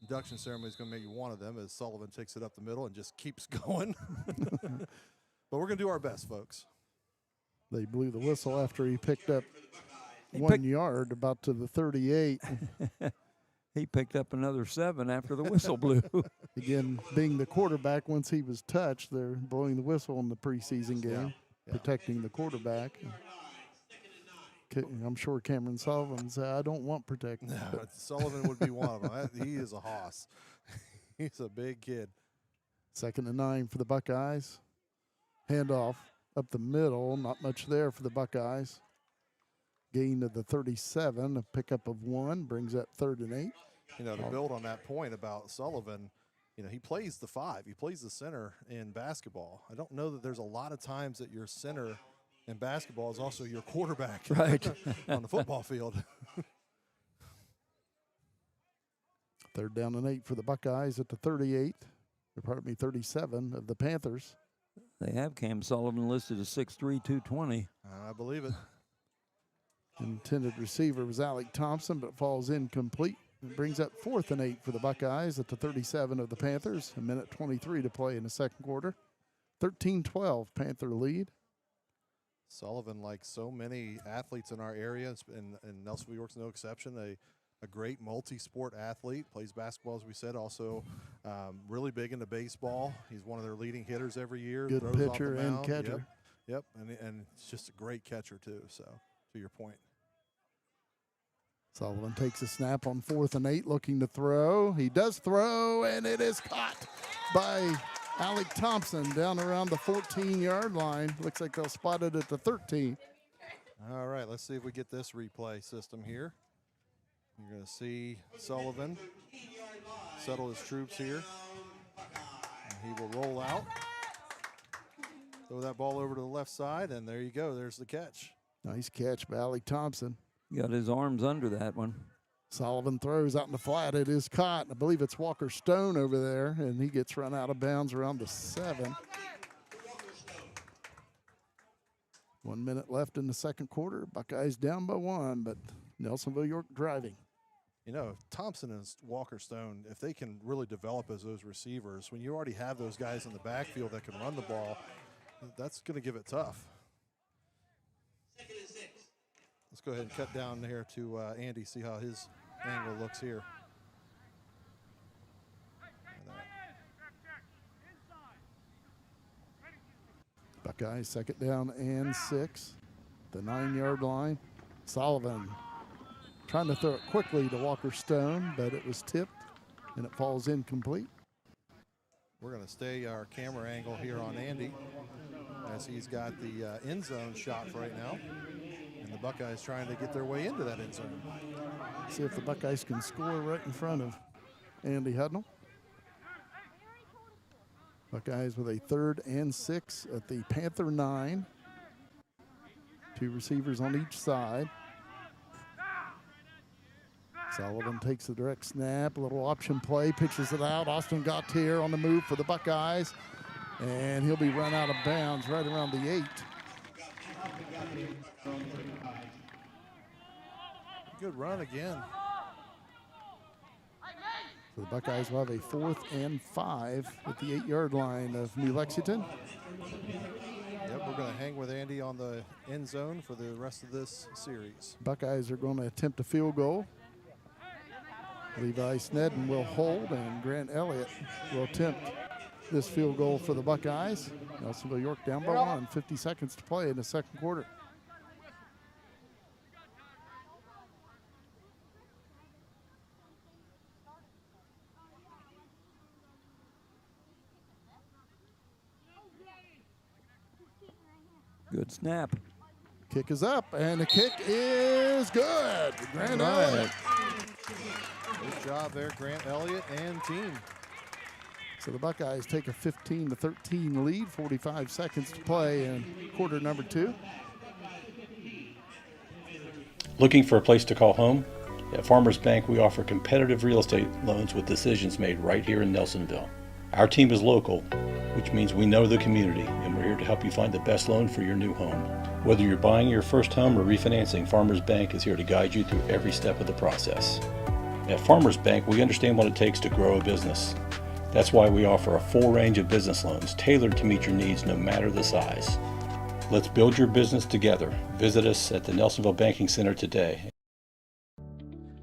induction ceremony is going to make one of them as Sullivan takes it up the middle and just keeps going. But we're going to do our best, folks. They blew the whistle after he picked up 1 yard, about to the 38. He picked up another 7 after the whistle blew. Again, being the quarterback, once he was touched, they're blowing the whistle in the preseason game, protecting the quarterback. I'm sure Cameron Sullivan said, I don't want protection. No, Sullivan would be one of them. He is a hoss. He's a big kid. 2nd and 9 for the Buckeyes. Handoff up the middle, not much there for the Buckeyes. Gain to the 37, a pickup of 1, brings up 3rd and 8. You know, to build on that point about Sullivan, you know, he plays the 5. He plays the center in basketball. I don't know that there's a lot of times that your center in basketball is also your quarterback right. on the football field. 3rd down and 8 for the Buckeyes at the 38, or pardon me, 37 of the Panthers. They have Cam Sullivan listed as 6'3", 220. I believe it. Intended receiver was Alec Thompson, but falls incomplete. It brings up 4th and 8 for the Buckeyes at the 37 of the Panthers. 1:23 to play in the second quarter. 13-12 Panther lead. Sullivan, like so many athletes in our area, and Nelsonville-York's no exception, a great multi-sport athlete, plays basketball, as we said, also really big into baseball. He's one of their leading hitters every year. Good pitcher and catcher. Yep. And it's just a great catcher, too, so to your point. Sullivan takes a snap on 4th and 8, looking to throw. He does throw, and it is caught by Alec Thompson down around the 14-yard line. Looks like they'll spot it at the 13. All right, let's see if we get this replay system here. You're going to see Sullivan settle his troops here. And he will roll out. Throw that ball over to the left side, and there you go. There's the catch. Nice catch by Alec Thompson. Got his arms under that one. Sullivan throws out in the flat. It is caught. I believe it's Walker Stone over there, and he gets run out of bounds around the 7. 1 minute left in the second quarter. Buckeyes down by 1, but Nelsonville-York driving. You know, Thompson and Walker Stone, if they can really develop as those receivers, when you already have those guys in the backfield that can run the ball, that's going to give it tough. Let's go ahead and cut down here to Andy, see how his angle looks here. Buckeyes 2nd down and 6. The 9-yard line. Sullivan trying to throw it quickly to Walker Stone, but it was tipped and it falls incomplete. We're going to stay our camera angle here on Andy as he's got the end zone shot for right now. And the Buckeyes trying to get their way into that end zone. See if the Buckeyes can score right in front of Andy Hudnall. Buckeyes with a 3rd and 6 at the Panther 9. 2 receivers on each side. Sullivan takes the direct snap, a little option play, pitches it out. Austin Gautier on the move for the Buckeyes, and he'll be run out of bounds right around the 8. Good run again. So the Buckeyes will have a 4th and 5 at the 8-yard line of New Lexington. Yep, we're going to hang with Andy on the end zone for the rest of this series. Buckeyes are going to attempt a field goal. Levi Snedden will hold, and Grant Elliott will attempt this field goal for the Buckeyes. Nelsonville-York down by 1, 50 seconds to play in the second quarter. Good snap. Kick is up, and the kick is good. Grant Elliott. Good job there, Grant Elliott and team. So the Buckeyes take a 15-13 lead, 45 seconds to play in quarter number 2. Looking for a place to call home? At Farmers Bank, we offer competitive real estate loans with decisions made right here in Nelsonville. Our team is local, which means we know the community, and we're here to help you find the best loan for your new home. Whether you're buying your first home or refinancing, Farmers Bank is here to guide you through every step of the process. At Farmers Bank, we understand what it takes to grow a business. That's why we offer a full range of business loans tailored to meet your needs no matter the size. Let's build your business together. Visit us at the Nelsonville Banking Center today.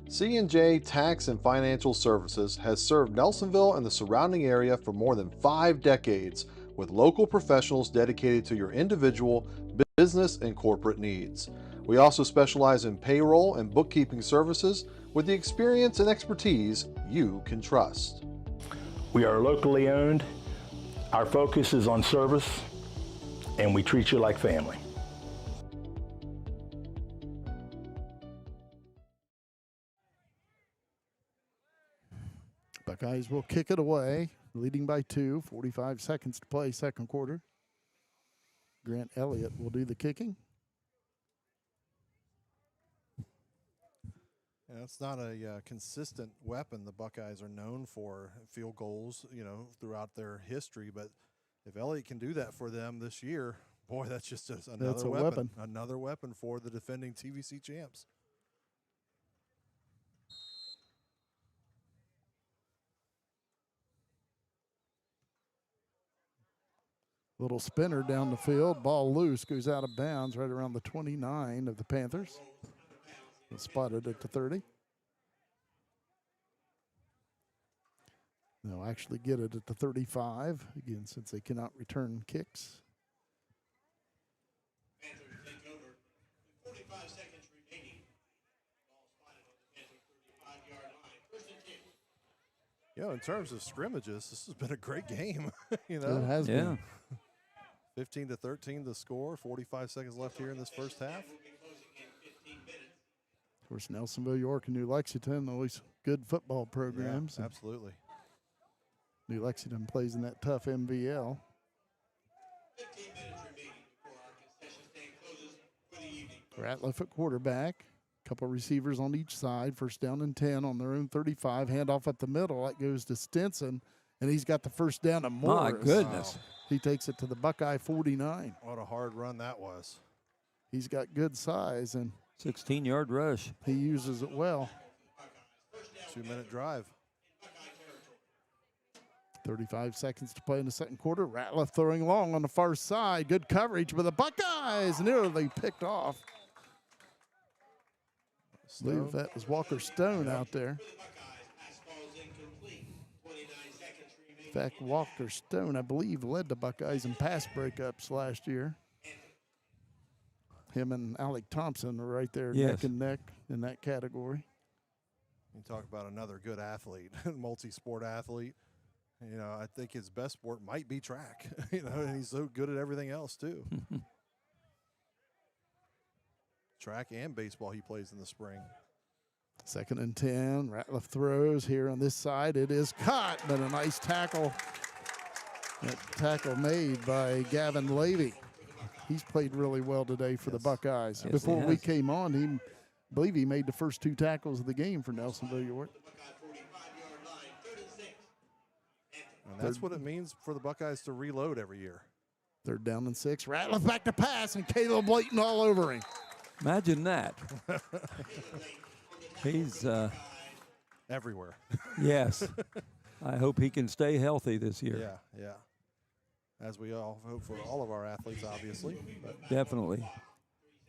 C&J Tax and Financial Services has served Nelsonville and the surrounding area for more than 5 decades with local professionals dedicated to your individual, business, and corporate needs. We also specialize in payroll and bookkeeping services with the experience and expertise you can trust. We are locally owned. Our focus is on service, and we treat you like family. Buckeyes will kick it away, leading by 2, 45 seconds to play second quarter. Grant Elliott will do the kicking. Yeah, it's not a consistent weapon the Buckeyes are known for, field goals, throughout their history. But if Elliott can do that for them this year, boy, that's just another weapon. Another weapon for the defending TVC champs. Little spinner down the field, ball loose, goes out of bounds right around the 29 of the Panthers. Spotted at the 30. They'll actually get it at the 35, again, since they cannot return kicks. Panthers take over. 45 seconds remaining. Ball spotted on the Panther 35-yard line. First and 10. In terms of scrimmages, this has been a great game. It has been. 15-13 the score, 45 seconds left here in this first half. Of course, Nelsonville-York and New Lexington, always good football programs. Yeah, absolutely. New Lexington plays in that tough MVL. 15 minutes remaining before our concession stand closes for the evening. Ratliff at quarterback. Couple receivers on each side. First down and 10 on their own 35. Handoff up the middle. That goes to Stinson, and he's got the first down to Morris. My goodness. Wow. He takes it to the Buckeye 49. What a hard run that was. He's got good size, and 16-yard rush. he uses it well. 2-minute drive. 35 seconds to play in the second quarter. Ratliff throwing long on the far side. Good coverage, but the Buckeyes nearly picked off. I believe that was Walker Stone out there. In fact, Walker Stone, I believe, led the Buckeyes in pass breakups last year. Him and Alec Thompson were right there neck and neck in that category. You talk about another good athlete, multi-sport athlete. I think his best sport might be track, and he's so good at everything else too. Track and baseball he plays in the spring. Second and 10, Ratliff throws here on this side. It is caught, but a nice tackle. That tackle made by Gavin Levy. He's played really well today for the Buckeyes. Yes, Before we came on, I believe he made the first 2 tackles of the game for Nelsonville-York. And that's what it means for the Buckeyes to reload every year. Third down and 6. Ratliff back to pass, and Caleb Layton all over him. Imagine that. He's everywhere. Yes. I hope he can stay healthy this year. Yeah. As we all hope for all of our athletes, obviously. But Definitely.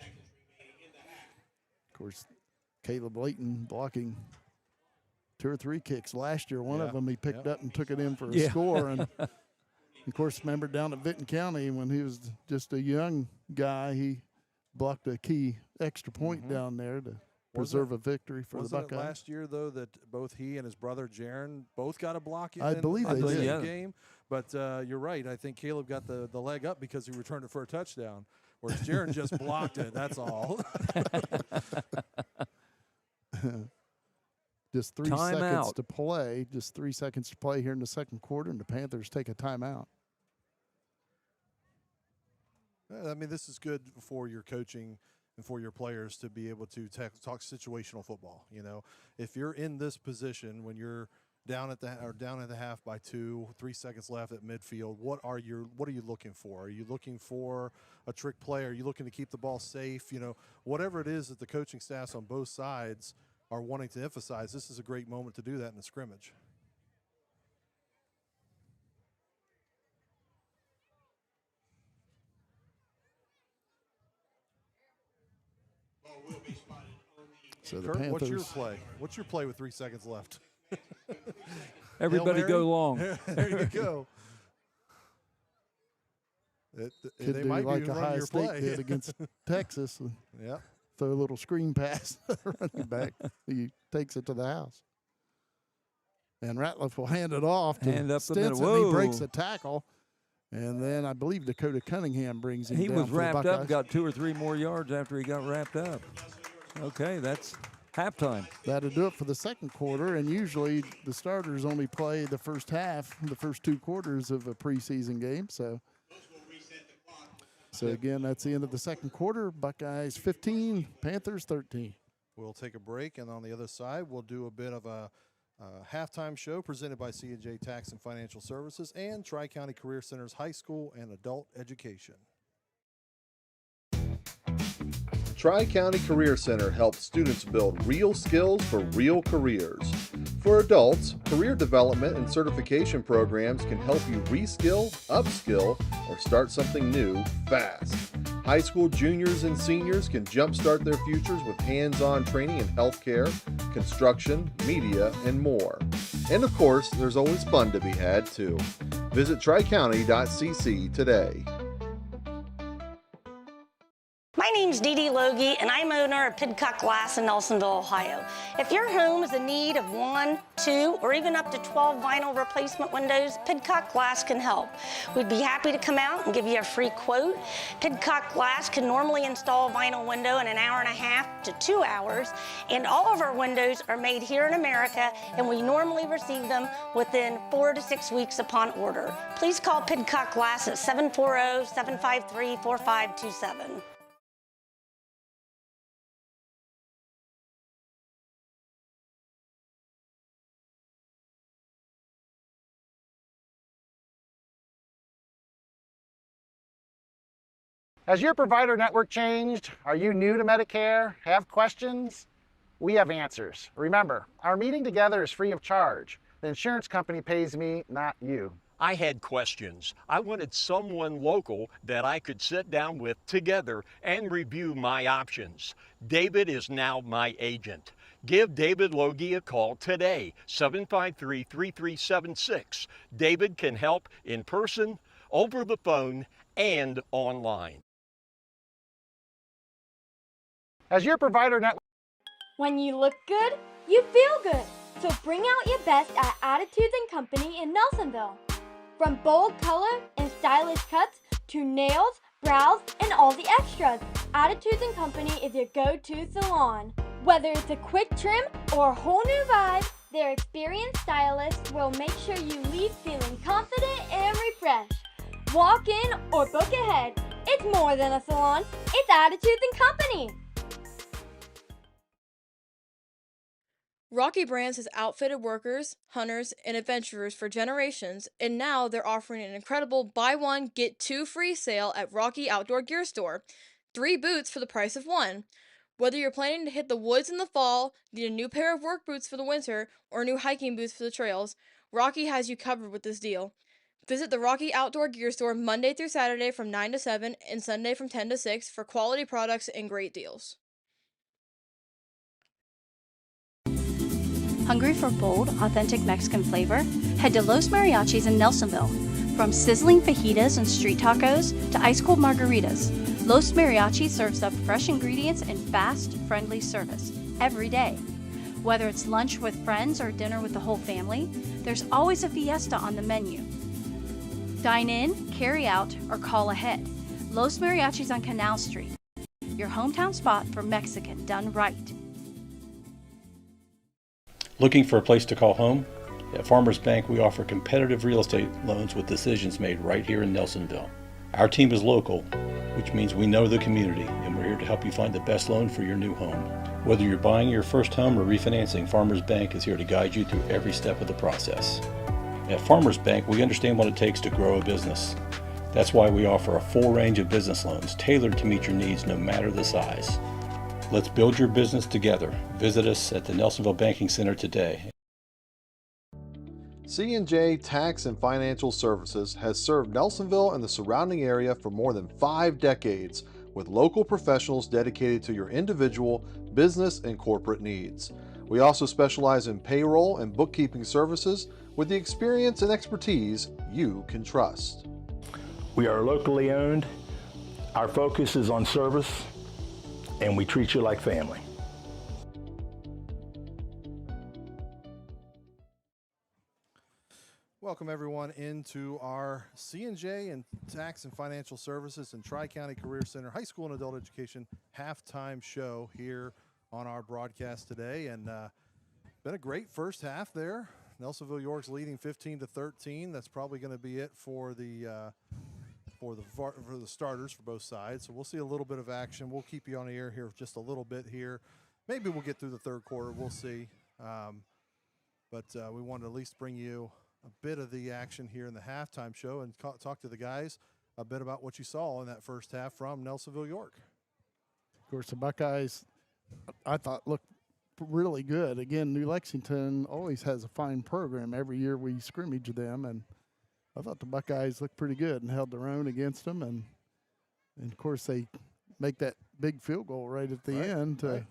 Of course, Caleb Layton blocking 2 or 3 kicks last year. One of them he picked up and took it in for a score. And, of course, remember down at Vinton County when he was just a young guy, he blocked a key extra point down there to preserve a victory for the Buckeyes. Wasn't it last year, though, that both he and his brother Jaron both got a block in I believe the they did. game? But you're right. I think Caleb got the leg up because he returned it for a touchdown. whereas Jaron just blocked it. That's all. Just 3 Time seconds out. to play. Just 3 seconds to play here in the second quarter, and the Panthers take a timeout. I mean, this is good for your coaching and for your players to be able to talk situational football. You know, if you're in this position when you're down at the half by 2, 3 seconds left at midfield, what are you looking for? Are you looking for a trick play? Are you looking to keep the ball safe? You know, whatever it is that the coaching staffs on both sides are wanting to emphasize, this is a great moment to do that in the scrimmage. So the Kurt, Panthers. what's your play? What's your play with 3 seconds left? Everybody Hail go Mary? long. There you go. Could they do might like be Ohio running your State play. did against Texas. Yeah. Throw a little screen pass to the running back. He takes it to the house. And Ratliff will hand it off to Hand up the middle. Stinson. He breaks Whoa. the tackle. And then I believe Dakota Cunningham brings him He down was for the wrapped up, Buckeyes. got 2 or 3 more yards after he got wrapped up. Okay, that's halftime. That'll do it for the second quarter. And usually the starters only play the first half, the first 2 quarters of a preseason game. So again, that's the end of the second quarter. Buckeyes 15, Panthers 13. We'll take a break, and on the other side, we'll do a bit of a halftime show presented by C&J Tax and Financial Services and Tri-County Career Center's High School and Adult Education. Tri-County Career Center helps students build real skills for real careers. For adults, career development and certification programs can help you reskill, upskill, or start something new fast. High school juniors and seniors can jumpstart their futures with hands-on training in healthcare, construction, media, and more. And of course, there's always fun to be had too. Visit tricounty.cc today. My name's Dee Dee Logie, and I'm owner of Pidcock Glass in Nelsonville, Ohio. If your home is in need of 1, 2, or even up to 12 vinyl replacement windows, Pidcock Glass can help. We'd be happy to come out and give you a free quote. Pidcock Glass can normally install a vinyl window in 1.5 hours to 2 hours, and all of our windows are made here in America, and we normally receive them within 4 to 6 weeks upon order. Please call Pidcock Glass at 740-753-4527. Has your provider network changed? Are you new to Medicare? Have questions? We have answers. Remember, our meeting together is free of charge. The insurance company pays me, not you. I had questions. I wanted someone local that I could sit down with together and review my options. David is now my agent. Give David Logie a call today, 753-3376. David can help in person, over the phone, and online. As your provider network. When you look good, you feel good. So bring out your best at Attitudes & Company in Nelsonville. From bold color and stylish cuts to nails, brows, and all the extras, Attitudes & Company is your go-to salon. Whether it's a quick trim or a whole new vibe, their experienced stylists will make sure you leave feeling confident and refreshed. Walk in or book ahead. It's more than a salon, it's Attitudes & Company. Rocky Brands has outfitted workers, hunters, and adventurers for generations, and now they're offering an incredible buy one, get 2 free sale at Rocky Outdoor Gear Store. 3 boots for the price of 1. Whether you're planning to hit the woods in the fall, need a new pair of work boots for the winter, or new hiking boots for the trails, Rocky has you covered with this deal. Visit the Rocky Outdoor Gear Store Monday through Saturday from 9 to 7 and Sunday from 10 to 6 for quality products and great deals. Hungry for bold, authentic Mexican flavor? Head to Los Mariachis in Nelsonville. From sizzling fajitas and street tacos to ice-cold margaritas, Los Mariachi serves up fresh ingredients and fast, friendly service every day. Whether it's lunch with friends or dinner with the whole family, there's always a fiesta on the menu. Dine in, carry out, or call ahead. Los Mariachis on Canal Street, your hometown spot for Mexican done right. Looking for a place to call home? At Farmers Bank, we offer competitive real estate loans with decisions made right here in Nelsonville. Our team is local, which means we know the community, and we're here to help you find the best loan for your new home. Whether you're buying your first home or refinancing, Farmers Bank is here to guide you through every step of the process. At Farmers Bank, we understand what it takes to grow a business. That's why we offer a full range of business loans tailored to meet your needs no matter the size. Let's build your business together. Visit us at the Nelsonville Banking Center today. C&J Tax and Financial Services has served Nelsonville and the surrounding area for more than 5 decades with local professionals dedicated to your individual, business, and corporate needs. We also specialize in payroll and bookkeeping services with the experience and expertise you can trust. We are locally owned. Our focus is on service, and we treat you like family. Welcome everyone into our C&J and Tax and Financial Services and Tri-County Career Center High School and Adult Education halftime show here on our broadcast today. And been a great first half there. Nelsonville-York's leading 15-13. That's probably going to be it for the starters for both sides. So we'll see a little bit of action. We'll keep you on the air here just a little bit here. Maybe we'll get through the third quarter. We'll see. But we wanted to at least bring you a bit of the action here in the halftime show and talk to the guys a bit about what you saw in that first half from Nelsonville-York. Of course, the Buckeyes, I thought, looked really good. Again, New Lexington always has a fine program. Every year we scrimmage them, and I thought the Buckeyes looked pretty good and held their own against them. And of course, they make that big field goal right at the end to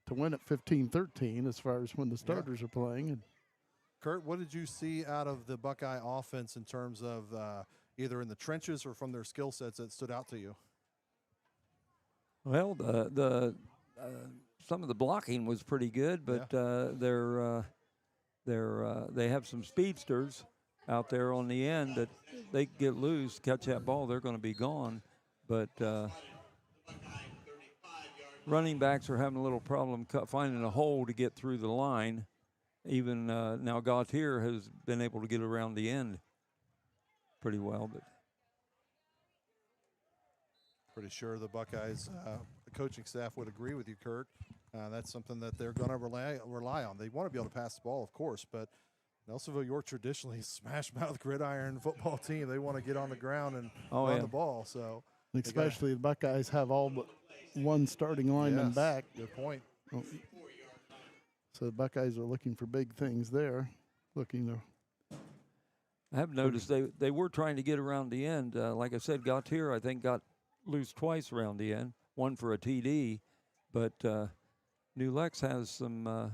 win it 15-13 as far as when the starters are playing. And Kurt, what did you see out of the Buckeye offense in terms of either in the trenches or from their skill sets that stood out to you? Well, some of the blocking was pretty good, but they have some speedsters out there on the end that they get loose, catch that ball, they're going to be gone. But running backs are having a little problem finding a hole to get through the line. Even now, Gautier has been able to get around the end pretty well, but pretty sure the Buckeyes, the coaching staff would agree with you, Kurt. That's something that they're going to rely on. They want to be able to pass the ball, of course, but Nelsonville-York traditionally smash mouth gridiron football team. They want to get on the ground and run the ball. So especially the Buckeyes have all but one starting lineman back. Good point. Oh. So the Buckeyes are looking for big things there. I have noticed they were trying to get around the end. Like I said, Gautier, I think, got loose twice around the end, one for a TD. But New Lex has some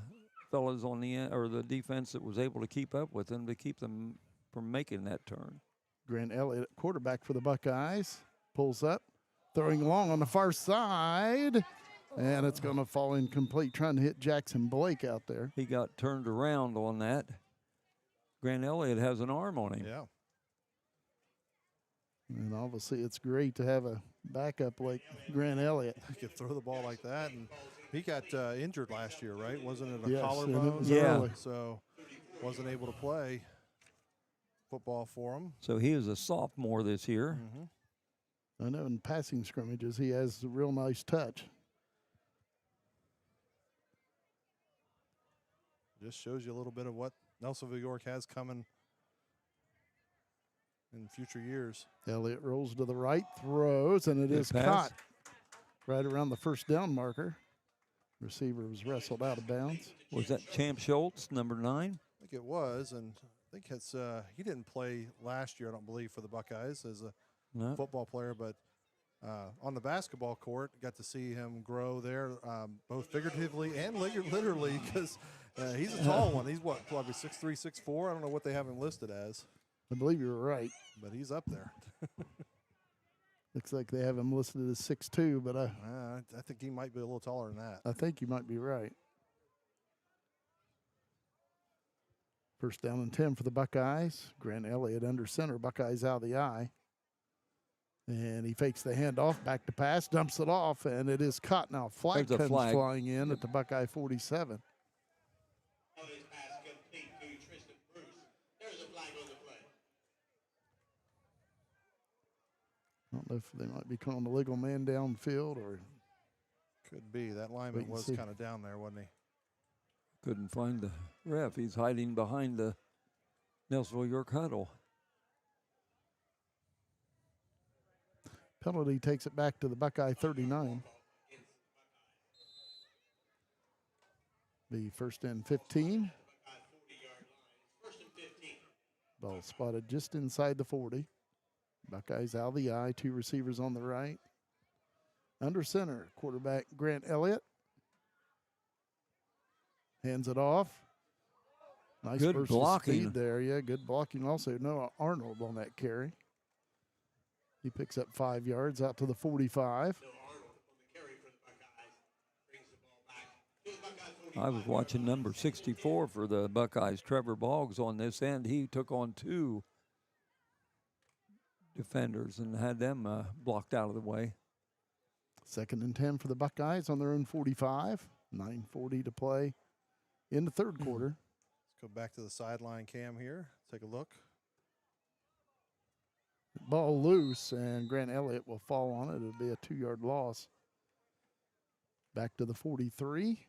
fellas on the end, or the defense that was able to keep up with them to keep them from making that turn. Grant Elliott, quarterback for the Buckeyes, pulls up, throwing long on the far side. And it's going to fall incomplete, trying to hit Jackson Blake out there. He got turned around on that. Grant Elliott has an arm on him. Yeah. And obviously it's great to have a backup like Grant Elliott. He could throw the ball like that. And he got injured last year, right? Wasn't it a Yes, collarbone? it was early. So wasn't able to play football for him. So he is a sophomore this year. Mm-hmm. I know in passing scrimmages he has a real nice touch. Just shows you a little bit of what Nelsonville-York has coming in future years. Elliott rolls to the right, throws, and it is caught right around the first down marker. Receiver was wrestled out of bounds. Was that Champ Schultz, number 9? I think it was, and I think it's he didn't play last year, I don't believe, for the Buckeyes as a football player, but on the basketball court, got to see him grow there, both figuratively and literally, because he's a tall one. He's what, probably 6'3", 6'4". I don't know what they have him listed as. I believe you're right. But he's up there. Looks like they have him listed as 6'2", but I think he might be a little taller than that. I think you might be right. First down and 10 for the Buckeyes. Grant Elliott under center. Buckeyes out of the eye. And he fakes the handoff, back to pass, dumps it off, and it is caught now. Flag There's a comes flag. flying in at the Buckeye 47. Elliott pass complete to Tristan Bruce. There's a flag on the play. I don't know if they might be calling the legal man downfield or. Could be. That Wait lineman and was see. kind of down there, wasn't he? Couldn't find the ref. He's hiding behind the Nelsonville-York huddle. Penalty takes it back to the Buckeye 39. Be first and 15. First and 15. Ball spotted just inside the 40. Buckeyes out of the eye, 2 receivers on the right. Under center, quarterback Grant Elliott. Hands it off. Nice Good burst of blocking. speed there. Yeah, good blocking. Also, Noah Arnold on that carry. He picks up 5 yards out to the 45. Bill Arnold on the carry for the Buckeyes. Brings the ball back to the Buckeye 45. I was watching number 64 for the Buckeyes, Trevor Boggs, on this end. He took on 2 defenders and had them blocked out of the way. Second and 10 for the Buckeyes on their own 45. 9:40 to play in the third quarter. Let's go back to the sideline cam here. Take a look. Ball loose, and Grant Elliott will fall on it. It'll be a 2-yard loss. Back to the 43.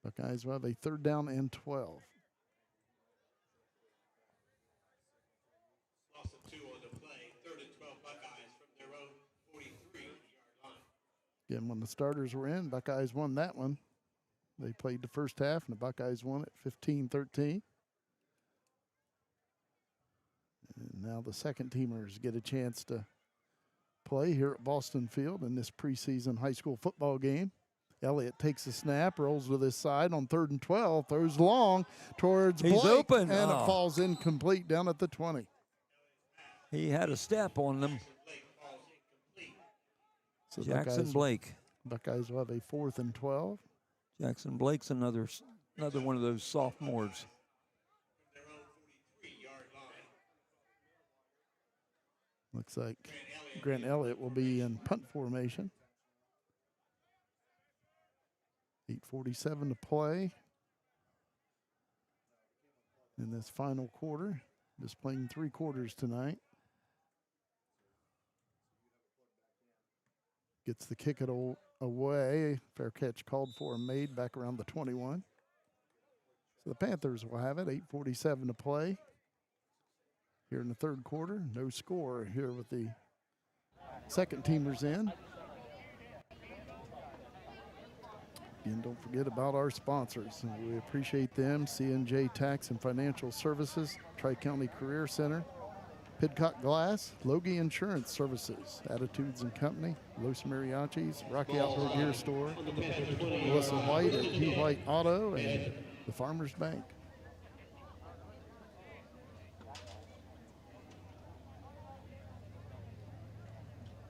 Buckeyes will have a 3rd down and 12. Loss of 2 on the play. 3rd and 12 Buckeyes from their own 43-yard line. Again, when the starters were in, Buckeyes won that one. They played the first half, and the Buckeyes won it 15-13. And now the second teamers get a chance to play here at Boston Field in this preseason high school football game. Elliott takes a snap, rolls to this side on 3rd and 12, throws long towards He's Blake, open. and Oh. it falls incomplete down at the 20. He had a step on them. So Jackson Blake. Buckeyes will have a 4th and 12. Jackson Blake's another one of those sophomores. Their own 43-yard line. Looks like Grant Elliott will be in punt formation. 8:47 to play in this final quarter. Just playing 3 quarters tonight. Gets the kick it away. Fair catch called for and made back around the 21. So the Panthers will have it. 8:47 to play here in the third quarter. No score here with the second teamers in. Again, don't forget about our sponsors. We appreciate them. C&J Tax and Financial Services, Tri-County Career Center, Pidcock Glass, Logie Insurance Services, Attitudes and Company, Los Mariachis, Rocky Outdoor Gear Store, Melissa White at P. White Auto, and the Farmers Bank.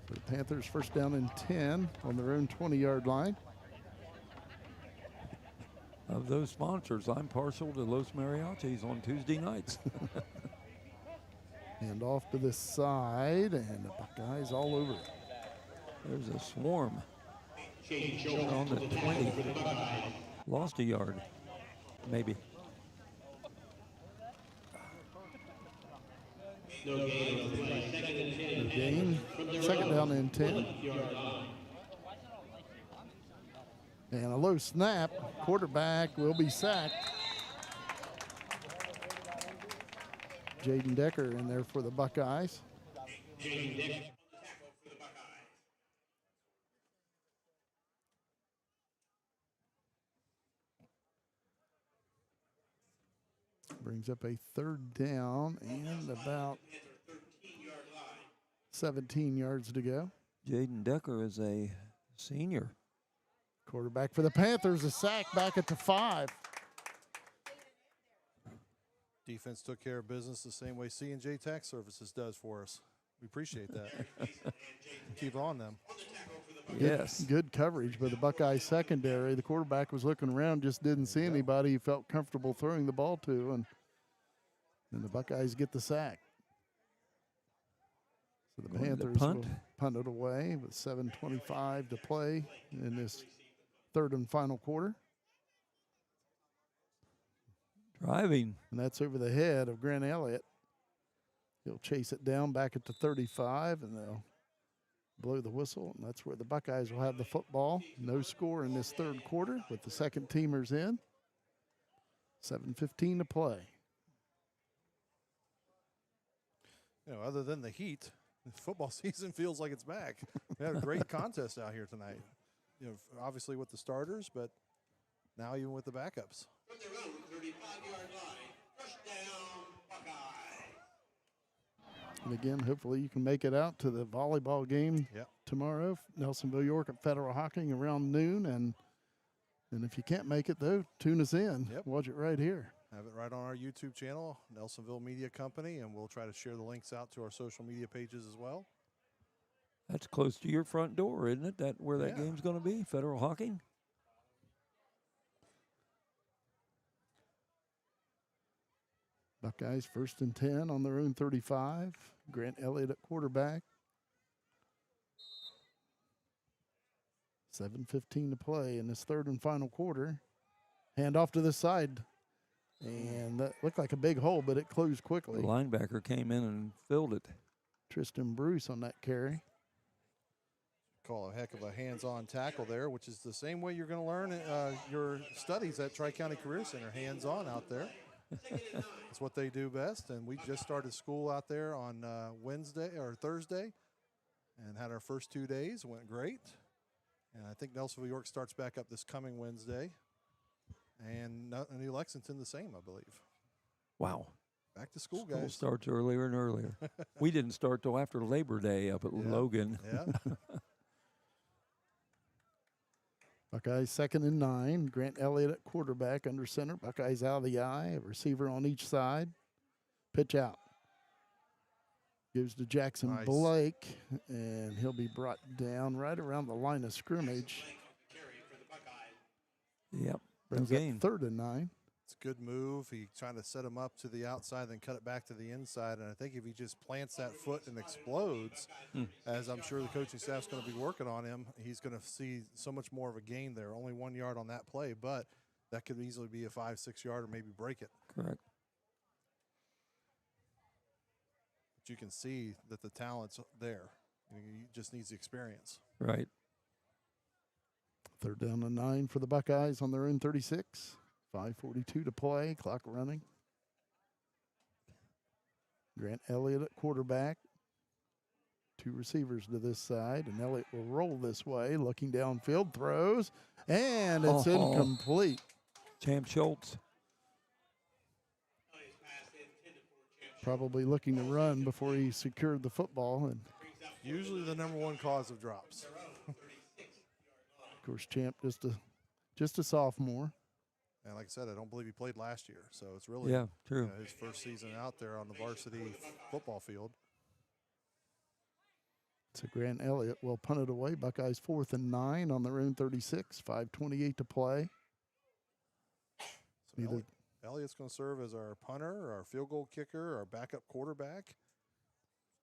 So the Panthers first down and 10 on their own 20-yard line. Of those sponsors, I'm partial to Los Mariachis on Tuesday nights. And off to the side, and the Buckeyes all over it. There's a swarm on the 20. Lost a yard, maybe. No gain on the play. 2nd and 10. No gain. 2nd down and 10. 1-yard line. And a low snap. Quarterback will be sacked. Jaden Decker in there for the Buckeyes. Jaden Decker on the tackle for the Buckeyes. Brings up a 3rd down and about 13-yard line. 17 yards to go. Jaden Decker is a senior. Quarterback for the Panthers, a sack back at the 5. Defense took care of business the same way C&J Tax Services does for us. We appreciate that. Keep on them. Yes. Good coverage by the Buckeye secondary. The quarterback was looking around, just didn't see anybody he felt comfortable throwing the ball to, and the Buckeyes get the sack. So the Going to the Panthers punt. will punt it away with 7:25 to play in this third and final quarter. Driving. And that's over the head of Grant Elliott. He'll chase it down back at the 35, and they'll blow the whistle. And that's where the Buckeyes will have the football. No score in this third quarter with the second teamers in. 7:15 to play. You know, other than the heat, football season feels like it's back. We had a great contest out here tonight. You know, obviously with the starters, but now even with the backups. From their own 35-yard line, first down, Buckeye. And again, hopefully you can make it out to the volleyball game tomorrow. Nelsonville-York at Federal Hockey around noon. And if you can't make it, though, tune us in. Watch it right here. Have it right on our YouTube channel, Nelsonville Media Company, and we'll try to share the links out to our social media pages as well. That's close to your front door, isn't it? That where that game's going to be, Federal Hockey? Buckeyes 1st and 10 on their own 35. Grant Elliott at quarterback. 7:15 to play in this third and final quarter. Hand off to the side. And that looked like a big hole, but it closed quickly. The linebacker came in and filled it. Tristan Bruce on that carry. Call a heck of a hands-on tackle there, which is the same way you're going to learn your studies at Tri-County Career Center, hands-on out there. That's what they do best, and we just started school out there on Wednesday or Thursday and had our first 2 days. Went great, and I think Nelsonville-York starts back up this coming Wednesday, and New Lexington the same, I believe. Wow. Back to school, School guys. starts earlier and earlier. We didn't start till after Labor Day up at Logan. Yeah. Buckeyes 2nd and 9. Grant Elliott at quarterback under center. Buckeyes out of the eye. A receiver on each side. Pitch out. Gives to Jackson Blake, and he'll be brought down right around the line of scrimmage. Yep. Brings up 3rd and 9. It's a good move. He trying to set him up to the outside, then cut it back to the inside. And I think if he just plants that foot and explodes, as I'm sure the coaching staff's going to be working on him, he's going to see so much more of a gain there. Only 1 yard on that play, but that could easily be a 5-6 yard or maybe break it. Correct. But you can see that the talent's there. He just needs the experience. Right. 3rd down and 9 for the Buckeyes on their own 36. 5:42 to play, clock running. Grant Elliott at quarterback. 2 receivers to this side, and Elliott will roll this way, looking downfield, throws, and it's incomplete. Champ Schultz. Probably looking to run before he secured the football. And usually the #1 cause of drops. Of course, Champ just a sophomore. And like I said, I don't believe he played last year. So it's really true. His first season out there on the varsity football field. So Grant Elliott will punt it away. Buckeyes 4th and 9 on their own 36. 5:28 to play. So Elliott's going to serve as our punter, our field goal kicker, our backup quarterback.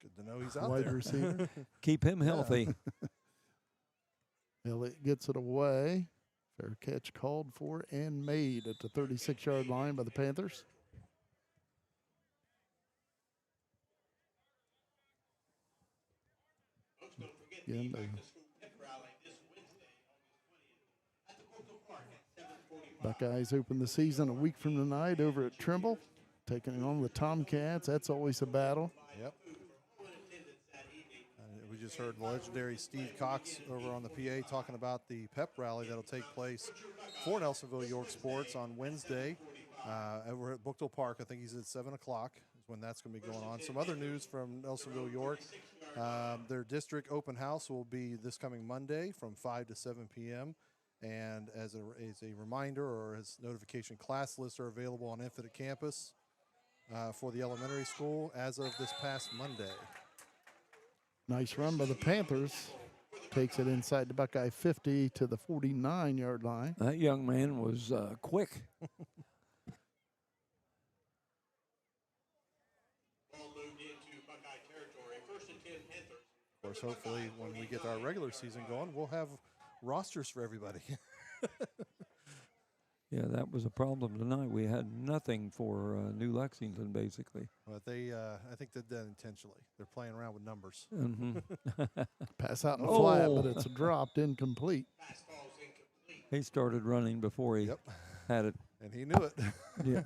Good to know he's out Wide there. receiver. Keep him healthy. Elliott gets it away. Fair catch called for and made at the 36-yard line by the Panthers. Again, Buckeyes open the season a week from tonight over at Trimble, taking on the Tomcats. That's always a battle. Yep. We just heard legendary Steve Cox over on the PA talking about the pep rally that'll take place for Nelsonville-York Sports on Wednesday over at Bookville Park. I think he's at 7 o'clock is when that's going to be going on. Some other news from Nelsonville-York. Their district open house will be this coming Monday from 5 to 7 p.m. And as a reminder or as notification, class lists are available on Infinite Campus for the elementary school as of this past Monday. Nice run by the Panthers. Takes it inside the Buckeye 50 to the 49-yard line. That young man was quick. Ball moved into Buckeye territory. 1st and 10 Panthers. course, hopefully when we get our regular season going, we'll have rosters for everybody. Yeah, that was a problem tonight. We had nothing for New Lexington, basically. But they, I think they did that intentionally. They're playing around with numbers. Pass out in the flat, but it's dropped incomplete. He started running before he had it. And he knew it. Yeah.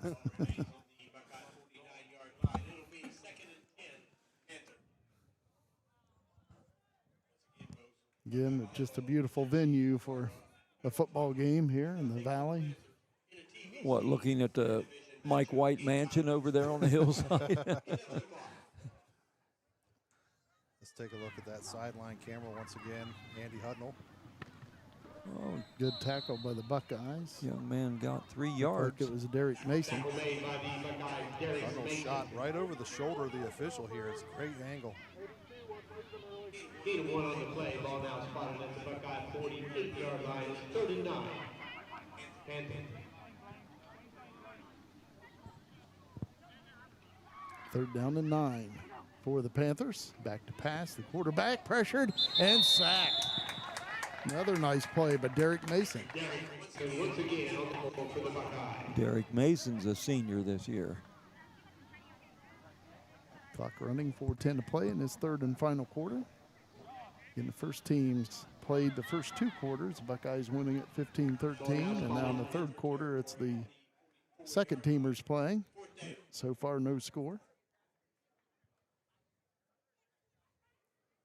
Again, just a beautiful venue for a football game here in the valley. What, looking at the Mike White mansion over there on the hillside? Let's take a look at that sideline camera once again. Andy Hudnall. Oh, good tackle by the Buckeyes. Young man got 3 yards. It was Derek Mason. Hudnall shot right over the shoulder of the official here. It's a great angle. Gain of 1 on the play. Ball now spotted at the Buckeye 48-yard line. It's 3rd and 9. Panthers. 3rd down and 9 for the Panthers. Back to pass. The quarterback pressured and sacked. Another nice play by Derek Mason. Once again on the ball for the Buckeyes. Derek Mason's a senior this year. Clock running, 4:10 to play in this 3rd and final quarter. And the first teams played the first 2 quarters. The Buckeyes winning at 15-13. And now in the 3rd quarter, it's the second teamers playing. So far, no score.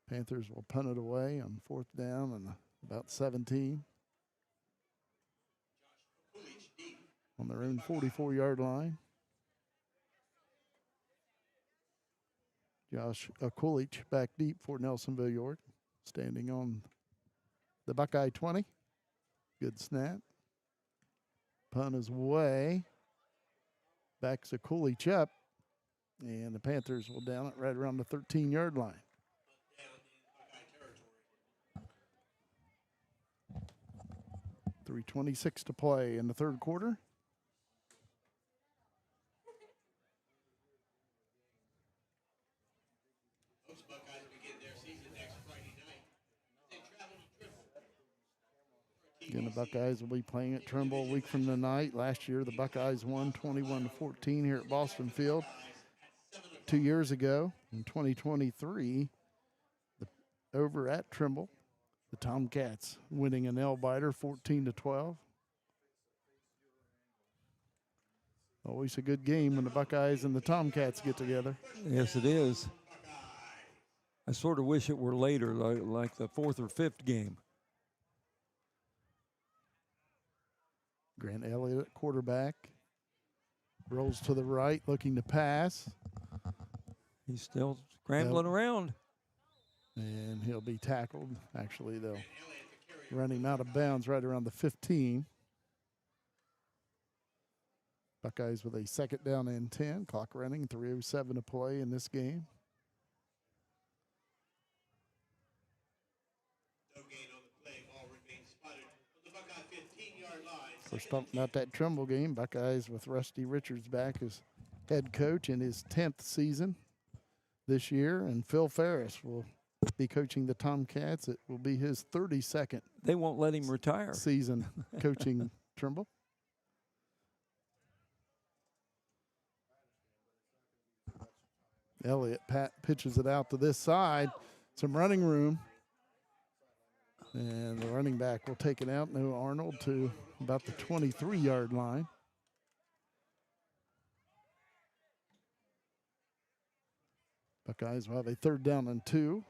Panthers will punt it away on 4th down and about 17. On their own 44-yard line. Josh Coolidge back deep for Nelsonville-York. Standing on the Buckeye 20. Good snap. Punt is away. Backs a Coolidge up. And the Panthers will down it right around the 13-yard line. .326 to play in the 3rd quarter. Again, the Buckeyes will be playing at Trimble a week from tonight. Last year, the Buckeyes won 21-14 here at Boston Field. 2 years ago, in 2023, over at Trimble, the Tomcats winning a nail-biter 14-12. Always a good game when the Buckeyes and the Tomcats get together. Yes, it is. I sort of wish it were later, like the 4th or 5th game. Grant Elliott, quarterback, rolls to the right, looking to pass. He's still scrambling around. And he'll be tackled. Actually, they'll run him out of bounds right around the 15. Buckeyes with a 2nd down and 10. Clock running, 3:07 to play in this game. First talking about that Trimble game, Buckeyes with Rusty Richards back as head coach in his 10th season this year, and Phil Ferris will be coaching the Tomcats. It will be his 32nd. They won't let him retire. Season coaching Trimble. Elliott pitches it out to this side. Some running room. And the running back will take it out. No Arnold to about the 23-yard line. Buckeyes will have a 3rd down and 2.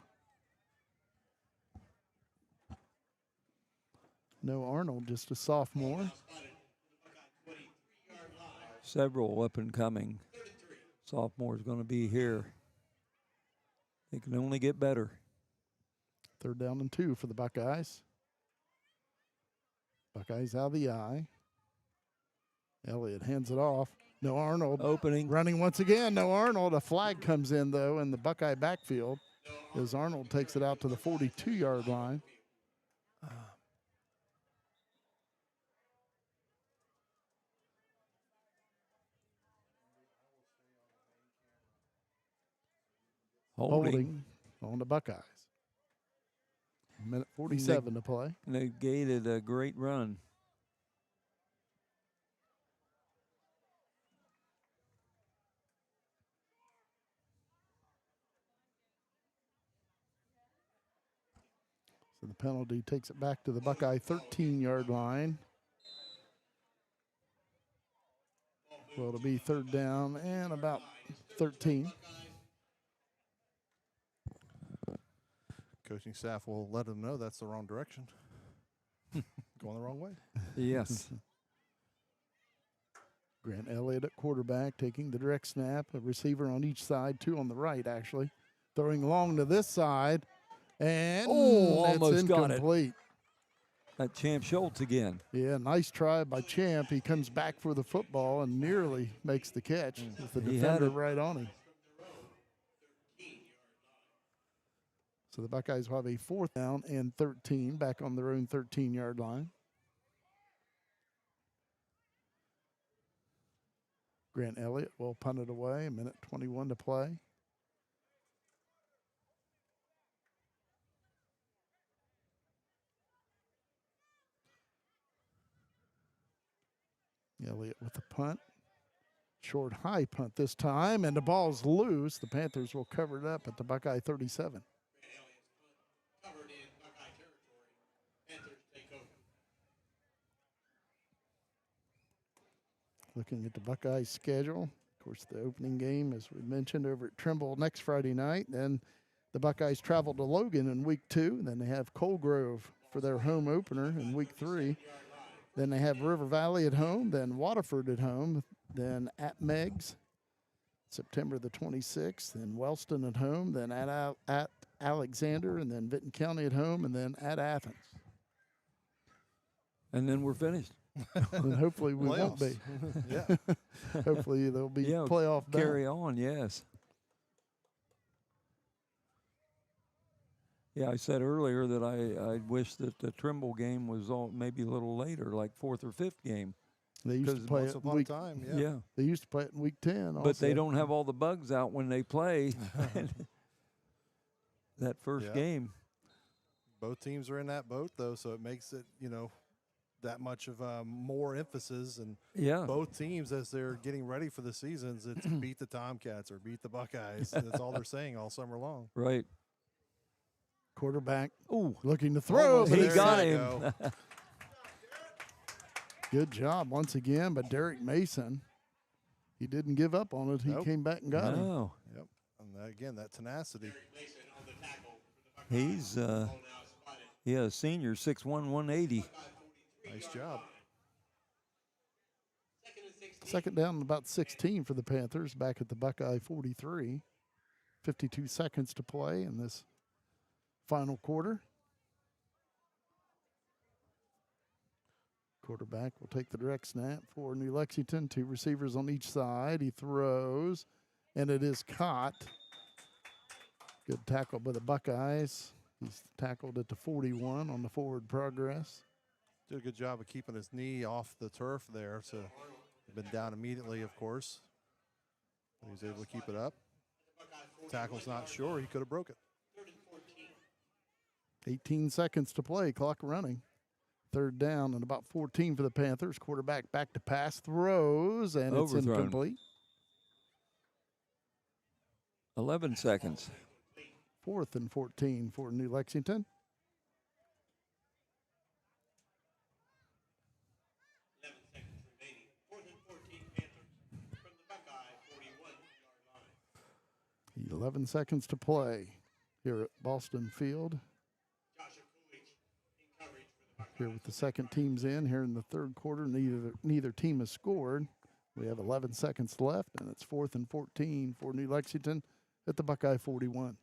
No Arnold, just a sophomore. Several up and coming sophomores going to be here. They can only get better. 3rd down and 2 for the Buckeyes. Buckeyes out of the eye. Elliott hands it off. No Arnold. Opening. Running once again. No Arnold. A flag comes in, though, in the Buckeye backfield as Arnold takes it out to the 42-yard line. Holding on the Buckeyes. Minute 47 to play. Negated a great run. So the penalty takes it back to the Buckeye 13-yard line. Well, it'll be third down and about 13. Coaching staff will let them know that's the wrong direction. Going the wrong way. Yes. Grant Elliott at quarterback, taking the direct snap. A receiver on each side, 2 on the right, actually. Throwing long to this side. And almost it's got it. incomplete. That Champ Schultz again. Yeah, nice try by Champ. He comes back for the football and nearly makes the catch with the defender right on him. So the Buckeyes will have a 4th down and 13 back on their own 13-yard line. Grant Elliott will punt it away. 1:21 to play. Elliott with the punt. Short high punt this time, and the ball's loose. The Panthers will cover it up at the Buckeye 37. Covered in Buckeye territory. Panthers take over. Looking at the Buckeyes schedule. Of course, the opening game, as we mentioned, over at Trimble next Friday night. Then the Buckeyes travel to Logan in week 2. Then they have Coal Grove for their home opener in week 3. Then they have River Valley at home, then Waterford at home, then at Meigs, September the 26th, then Wellston at home, then at Alexander, and then Vinton County at home, and then at Athens. And then we're finished. And hopefully we won't be. Yeah. Hopefully there'll be playoff bound. Carry on, yes. Yeah, I said earlier that I wish that the Trimble game was maybe a little later, like 4th or 5th game. They used to play Once it in upon a week, time, Yeah. They used to play it in week 10 also. But they don't have all the bugs out when they play that first game. Both teams are in that boat, though, so it makes it, that much of more emphasis. And both teams, as they're getting ready for the seasons, it's beat the Tomcats or beat the Buckeyes. That's all they're saying all summer long. Right. Quarterback looking to throw. Almost. He There got you him. go. Good job once again by Derek Mason. He didn't give up on it. He came back and got him. No. Yep. And again, that tenacity. He's senior, 6'1", 180. Nice job. Second down and about 16 for the Panthers back at the Buckeye 43. 52 seconds to play in this final quarter. Quarterback will take the direct snap for New Lexington. 2 receivers on each side. He throws, and it is caught. Good tackle by the Buckeyes. He's tackled at the 41 on the forward progress. Did a good job of keeping his knee off the turf there. So been down immediately, of course. He was able to keep it up. Tackle's not sure. He could have broke it. 18 seconds to play. Clock running. Third down and about 14 for the Panthers. Quarterback back to pass. Throws, and it's incomplete. 11 seconds. 4th and 14 for New Lexington. 11 seconds remaining. 4th and 14 Panthers from the Buckeye 41-yard line. 11 seconds to play here at Boston Field. Here with the second teams in here in the third quarter. Neither team has scored. We have 11 seconds left, and it's 4th and 14 for New Lexington at the Buckeye 41.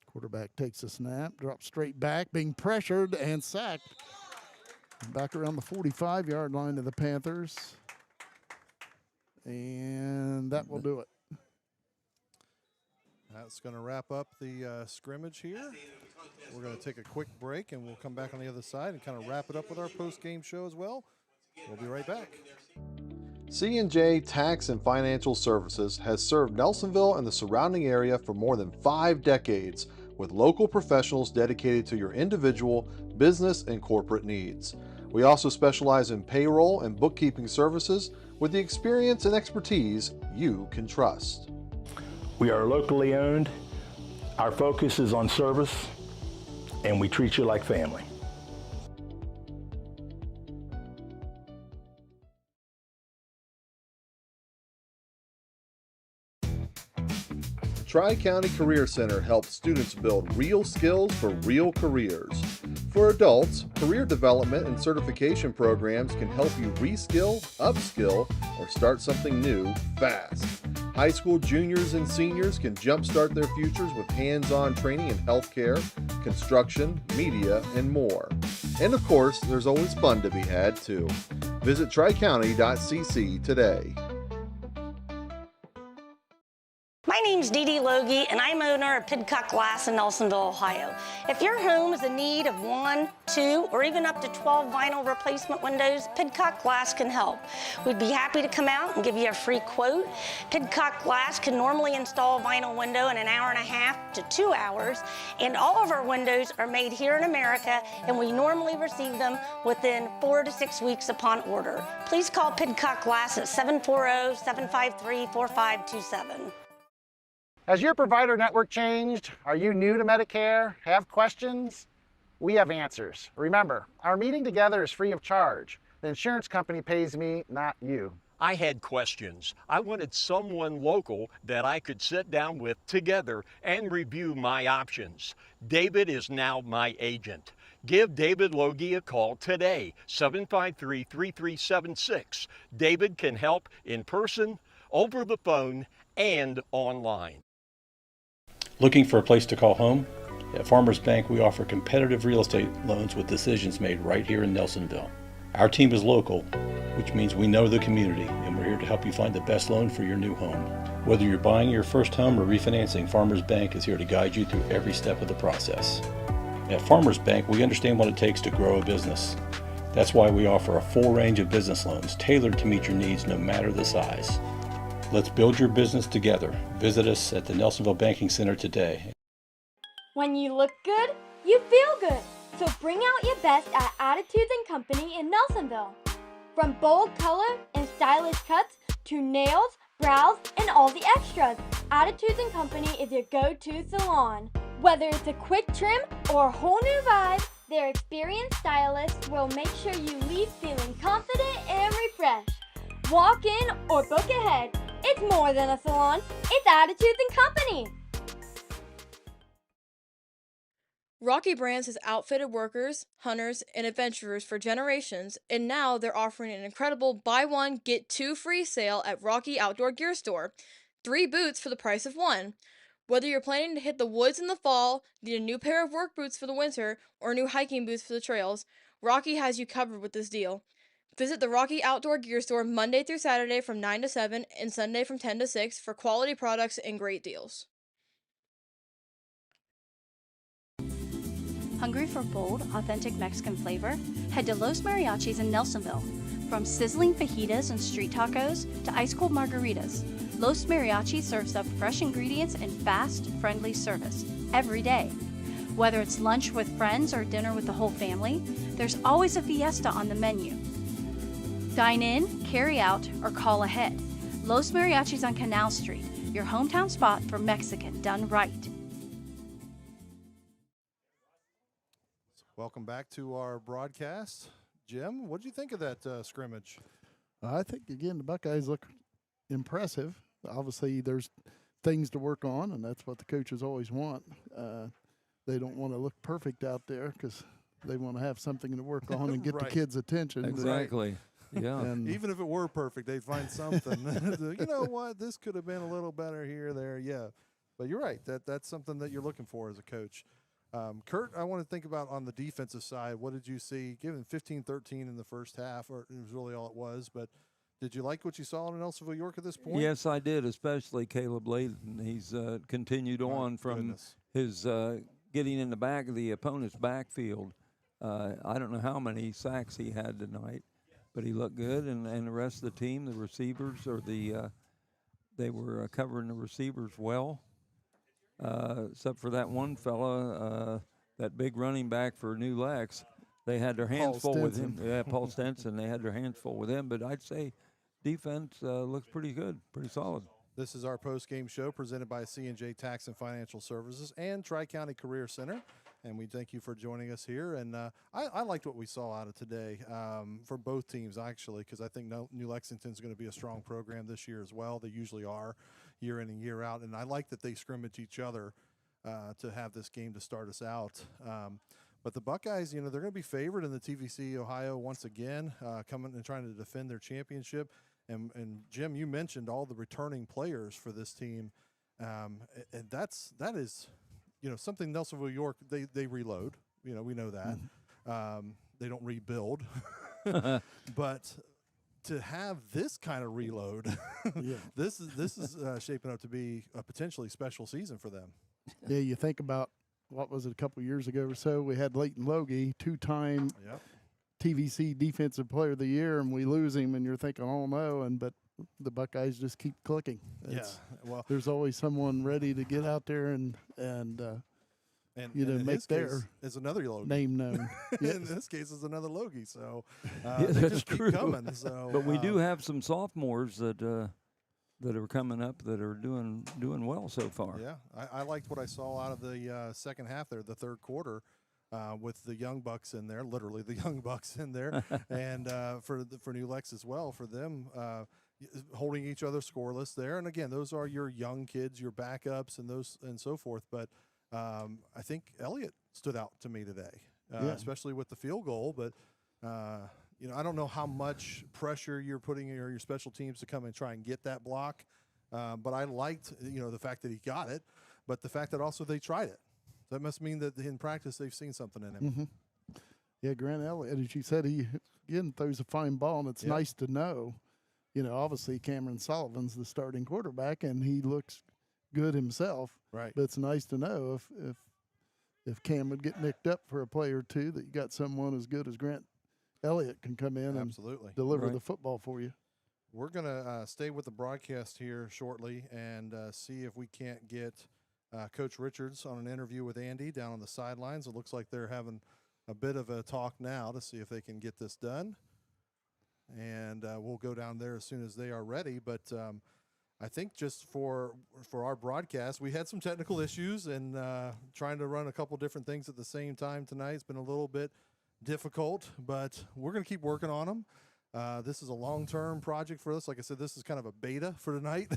Quarterback takes a snap, drops straight back, being pressured and sacked. Back around the 45-yard line of the Panthers. And that will do it. That's going to wrap up the scrimmage here. We're going to take a quick break, and we'll come back on the other side and kind of wrap it up with our post-game show as well. We'll be right back. C&J Tax and Financial Services has served Nelsonville and the surrounding area for more than 5 decades with local professionals dedicated to your individual, business, and corporate needs. We also specialize in payroll and bookkeeping services with the experience and expertise you can trust. We are locally owned. Our focus is on service, and we treat you like family. Tri-County Career Center helps students build real skills for real careers. For adults, career development and certification programs can help you reskill, upskill, or start something new fast. High school juniors and seniors can jumpstart their futures with hands-on training in healthcare, construction, media, and more. And of course, there's always fun to be had too. Visit tricounty.cc today. My name's Dee Dee Logie, and I'm owner of Pidcock Glass in Nelsonville, Ohio. If your home is in need of 1, 2, or even up to 12 vinyl replacement windows, Pidcock Glass can help. We'd be happy to come out and give you a free quote. Pidcock Glass can normally install a vinyl window in an hour and a half to 2 hours, and all of our windows are made here in America, and we normally receive them within 4 to 6 weeks upon order. Please call Pidcock Glass at 740-753-4527. Has your provider network changed? Are you new to Medicare? Have questions? We have answers. Remember, our meeting together is free of charge. The insurance company pays me, not you. I had questions. I wanted someone local that I could sit down with together and review my options. David is now my agent. Give David Logie a call today, 753-3376. David can help in person, over the phone, and online. Looking for a place to call home? At Farmers Bank, we offer competitive real estate loans with decisions made right here in Nelsonville. Our team is local, which means we know the community, and we're here to help you find the best loan for your new home. Whether you're buying your first home or refinancing, Farmers Bank is here to guide you through every step of the process. At Farmers Bank, we understand what it takes to grow a business. That's why we offer a full range of business loans tailored to meet your needs no matter the size. Let's build your business together. Visit us at the Nelsonville Banking Center today. When you look good, you feel good. So bring out your best at Attitudes & Company in Nelsonville. From bold color and stylish cuts to nails, brows, and all the extras, Attitudes & Company is your go-to salon. Whether it's a quick trim or a whole new vibe, their experienced stylists will make sure you leave feeling confident and refreshed. Walk in or book ahead. It's more than a salon, it's Attitudes & Company. Rocky Brands has outfitted workers, hunters, and adventurers for generations, and now they're offering an incredible buy one, get 2 free sale at Rocky Outdoor Gear Store. 3 boots for the price of 1. Whether you're planning to hit the woods in the fall, need a new pair of work boots for the winter, or new hiking boots for the trails, Rocky has you covered with this deal. Visit the Rocky Outdoor Gear Store Monday through Saturday from 9 to 7 and Sunday from 10 to 6 for quality products and great deals. Hungry for bold, authentic Mexican flavor? Head to Los Mariachis in Nelsonville. From sizzling fajitas and street tacos to ice-cold margaritas, Los Mariachis serves up fresh ingredients and fast, friendly service every day. Whether it's lunch with friends or dinner with the whole family, there's always a fiesta on the menu. Dine in, carry out, or call ahead. Los Mariachis on Canal Street, your hometown spot for Mexican done right. Welcome back to our broadcast. Jim, what did you think of that scrimmage? I think, again, the Buckeyes look impressive. Obviously, there's things to work on, and that's what the coaches always want. They don't want to look perfect out there because they want to have something to work on and get Right. the kids' attention. Exactly. Yeah. And Even if it were perfect, they'd find something. You know what? This could have been a little better here, there. Yeah. But you're right. That's something that you're looking for as a coach. Kurt, I want to think about on the defensive side. What did you see? Given 15-13 in the first half, or it was really all it was, but did you like what you saw in Nelsonville-York at this point? Yes, I did, especially Caleb Layton. He's continued on from his getting in the back of the opponent's backfield. I don't know how many sacks he had tonight, but he looked good, and the rest of the team, the receivers, they were covering the receivers well, except for that one fella, that big running back for New Lex. They had their hands full with him. Yeah, Paul Stenson. They had their hands full with him, but I'd say defense looks pretty good, pretty solid. This is our post-game show presented by C&J Tax and Financial Services and Tri-County Career Center. And we thank you for joining us here. And I liked what we saw out of today for both teams, actually, because I think New Lexington's going to be a strong program this year as well. They usually are year in and year out. And I like that they scrimmage each other to have this game to start us out. But the Buckeyes, they're going to be favored in the TVC Ohio once again, coming and trying to defend their championship. And Jim, you mentioned all the returning players for this team, and that is, something Nelsonville-York, they reload. We know that. They don't rebuild. But to have this kind of reload, this is shaping up to be a potentially special season for them. Yeah, you think about, what was it, a couple years ago or so, we had Leighton Logie, two-time TVC Defensive Player of the Year, and we lose him, and you're thinking, oh, no, but the Buckeyes just keep clicking. Well, there's always someone ready to get out there and make their is another Logie name known. In this case, is another Logie, so that's just true. Keep coming. So, but we do have some sophomores that are coming up that are doing well so far. Yeah, I liked what I saw out of the second half there, the third quarter, with the young bucks in there, literally the young bucks in there, and for New Lex as well, for them holding each other scoreless there. And again, those are your young kids, your backups, and so forth. But I think Elliott stood out to me today, especially with the field goal. But I don't know how much pressure you're putting on your special teams to come and try and get that block. But I liked, the fact that he got it, but the fact that also they tried it. That must mean that in practice they've seen something in him. Mm-hmm. Yeah, Grant Elliott, as you said, he again throws a fine ball, and it's nice to know. Obviously Cameron Sullivan's the starting quarterback, and he looks good himself. Right. But it's nice to know if Cam would get nicked up for a play or two, that you got someone as good as Grant Elliott can come in and deliver the football for you. We're going to stay with the broadcast here shortly and see if we can't get Coach Richards on an interview with Andy down on the sidelines. It looks like they're having a bit of a talk now to see if they can get this done. And we'll go down there as soon as they are ready. But I think just for our broadcast, we had some technical issues and trying to run a couple different things at the same time tonight. It's been a little bit difficult, but we're going to keep working on them. This is a long-term project for us. Like I said, this is kind of a beta for tonight.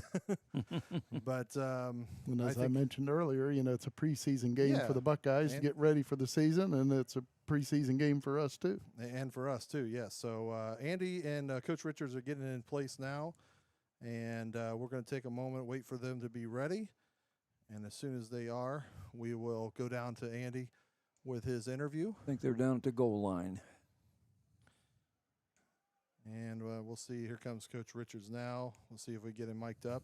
But and as I mentioned earlier, it's a preseason game for the Buckeyes to get ready for the season, and it's a preseason game for us too. And for us too, yes. So Andy and Coach Richards are getting in place now, and we're going to take a moment, wait for them to be ready. And as soon as they are, we will go down to Andy with his interview. I think they're down at the goal line. And we'll see. Here comes Coach Richards now. We'll see if we get him mic'd up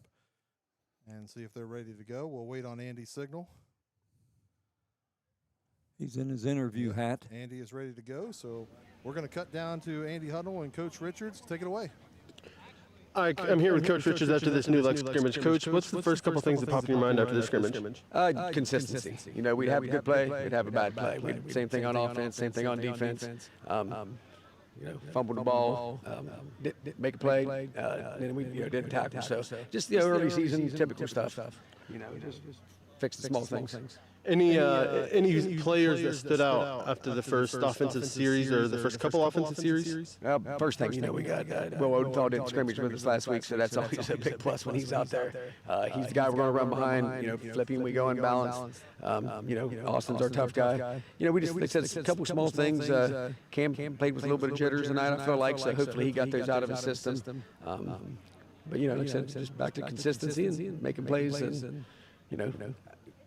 and see if they're ready to go. We'll wait on Andy's signal. He's in his interview hat. Andy is ready to go. So we're going to cut down to Andy Huddle and Coach Richards. Take it away. I'm here with Coach Richards after this New Lex scrimmage. Coach, what's the first couple things that pop in your mind after the scrimmage? Consistency. We'd have a good play, we'd have a bad play. Same thing on offense, same thing on defense. Fumbled the ball, didn't make a play, then we didn't tackle. So just early season typical stuff. Just fix the small things. Any players that stood out after the first offensive series or the first couple offensive series? First thing, we got Odenthal did scrimmage with us last week, so that's always a big plus when he's out there. He's the guy we're going to run behind. Flipping, we go in balance. Austin's our tough guy. They said a couple small things. Cam played with a little bit of jitters tonight, I feel like, so hopefully he got those out of his system. But like I said, just back to consistency and making plays and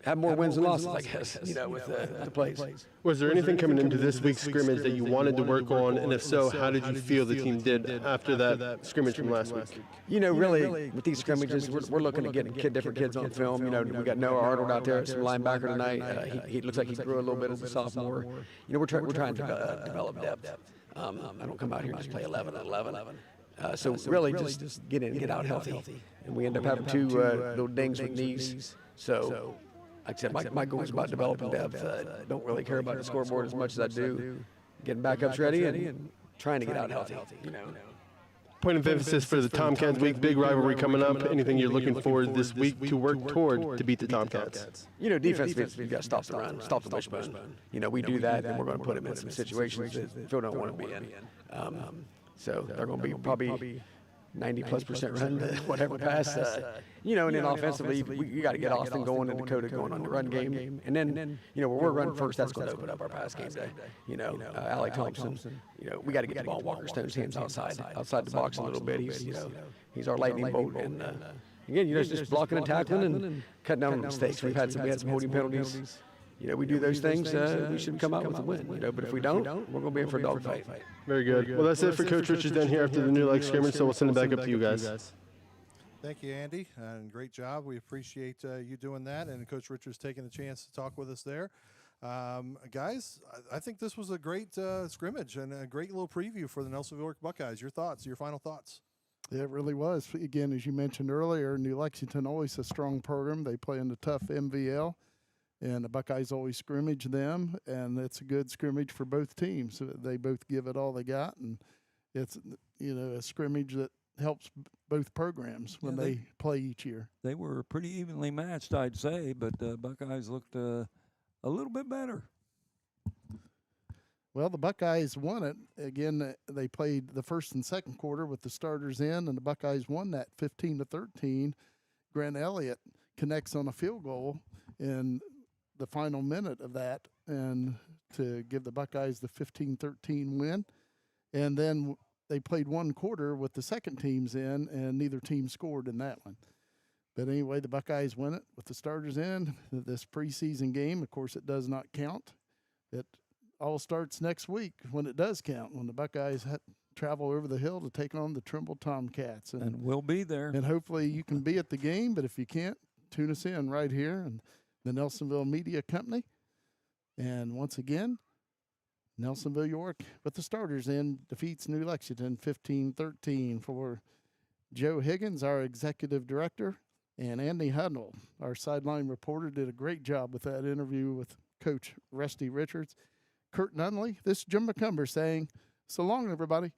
have more wins than losses, I guess, with the plays. Was there anything coming into this week's scrimmage that you wanted to work on? And if so, how did you feel the team did after that scrimmage from last week? Really, with these scrimmages, we're looking at getting different kids on film. We got Noah Arnold out there, some linebacker tonight. He looks like he grew a little bit as a sophomore. We're trying to develop depth. I don't come out here and just play 11 and 11. So really just get out healthy. And we end up having two little dings with knees. So, like I said, my goal is about developing depth. Don't really care about the scoreboard as much as I do getting backups ready and trying to get out healthy. Point of emphasis for the Tomcats week, big rivalry coming up. Anything you're looking forward this week to work toward to beat the Tomcats? Defense, we've got to stop the run, stop the wishbone. We do that, and we're going to put them in some situations that Phil don't want to be in. So they're going to be probably 90+% run to whatever pass. And then offensively, we got to get Austin going and Dakota going on the run game. And then, when we're running first, that's going to open up our pass game day. Alec Thompson, we got to get the ball in Walker Stone's hands outside the box a little bit. He's our lightning bolt. And again, just blocking and tackling and cutting down on mistakes. We had some holding penalties. We do those things, we should come out with a win. But if we don't, we're going to be in for a dogfight. Very good. Well, that's it for Coach Richards down here after the new leg scrimmage, so we'll send it back up to you guys. Thank you, Andy, and great job. We appreciate you doing that, and Coach Richards taking the chance to talk with us there. Guys, I think this was a great scrimmage and a great little preview for the Nelsonville-York Buckeyes. Your thoughts, your final thoughts? It really was. Again, as you mentioned earlier, New Lexington always a strong program. They play in the tough MVL. And the Buckeyes always scrimmage them, and it's a good scrimmage for both teams. They both give it all they got, and it's a scrimmage that helps both programs when they play each year. They were pretty evenly matched, I'd say, but the Buckeyes looked a little bit better. Well, the Buckeyes won it. Again, they played the first and second quarter with the starters in, and the Buckeyes won that 15-13. Grant Elliott connects on a field goal in the final minute of that, and to give the Buckeyes the 15-13 win. And then they played one quarter with the second teams in, and neither team scored in that one. But anyway, the Buckeyes win it with the starters in. This preseason game, of course, it does not count. It all starts next week when it does count, when the Buckeyes travel over the hill to take on the Trimble Tomcats. And we'll be there. And hopefully you can be at the game, but if you can't, tune us in right here and the Nelsonville Media Company. And once again, Nelsonville-York with the starters in defeats New Lexington 15-13. For Joe Higgins, our executive director, and Andy Huddle, our sideline reporter, did a great job with that interview with Coach Rusty Richards. Kurt Nunley, this is Jim McCumber saying, so long, everybody.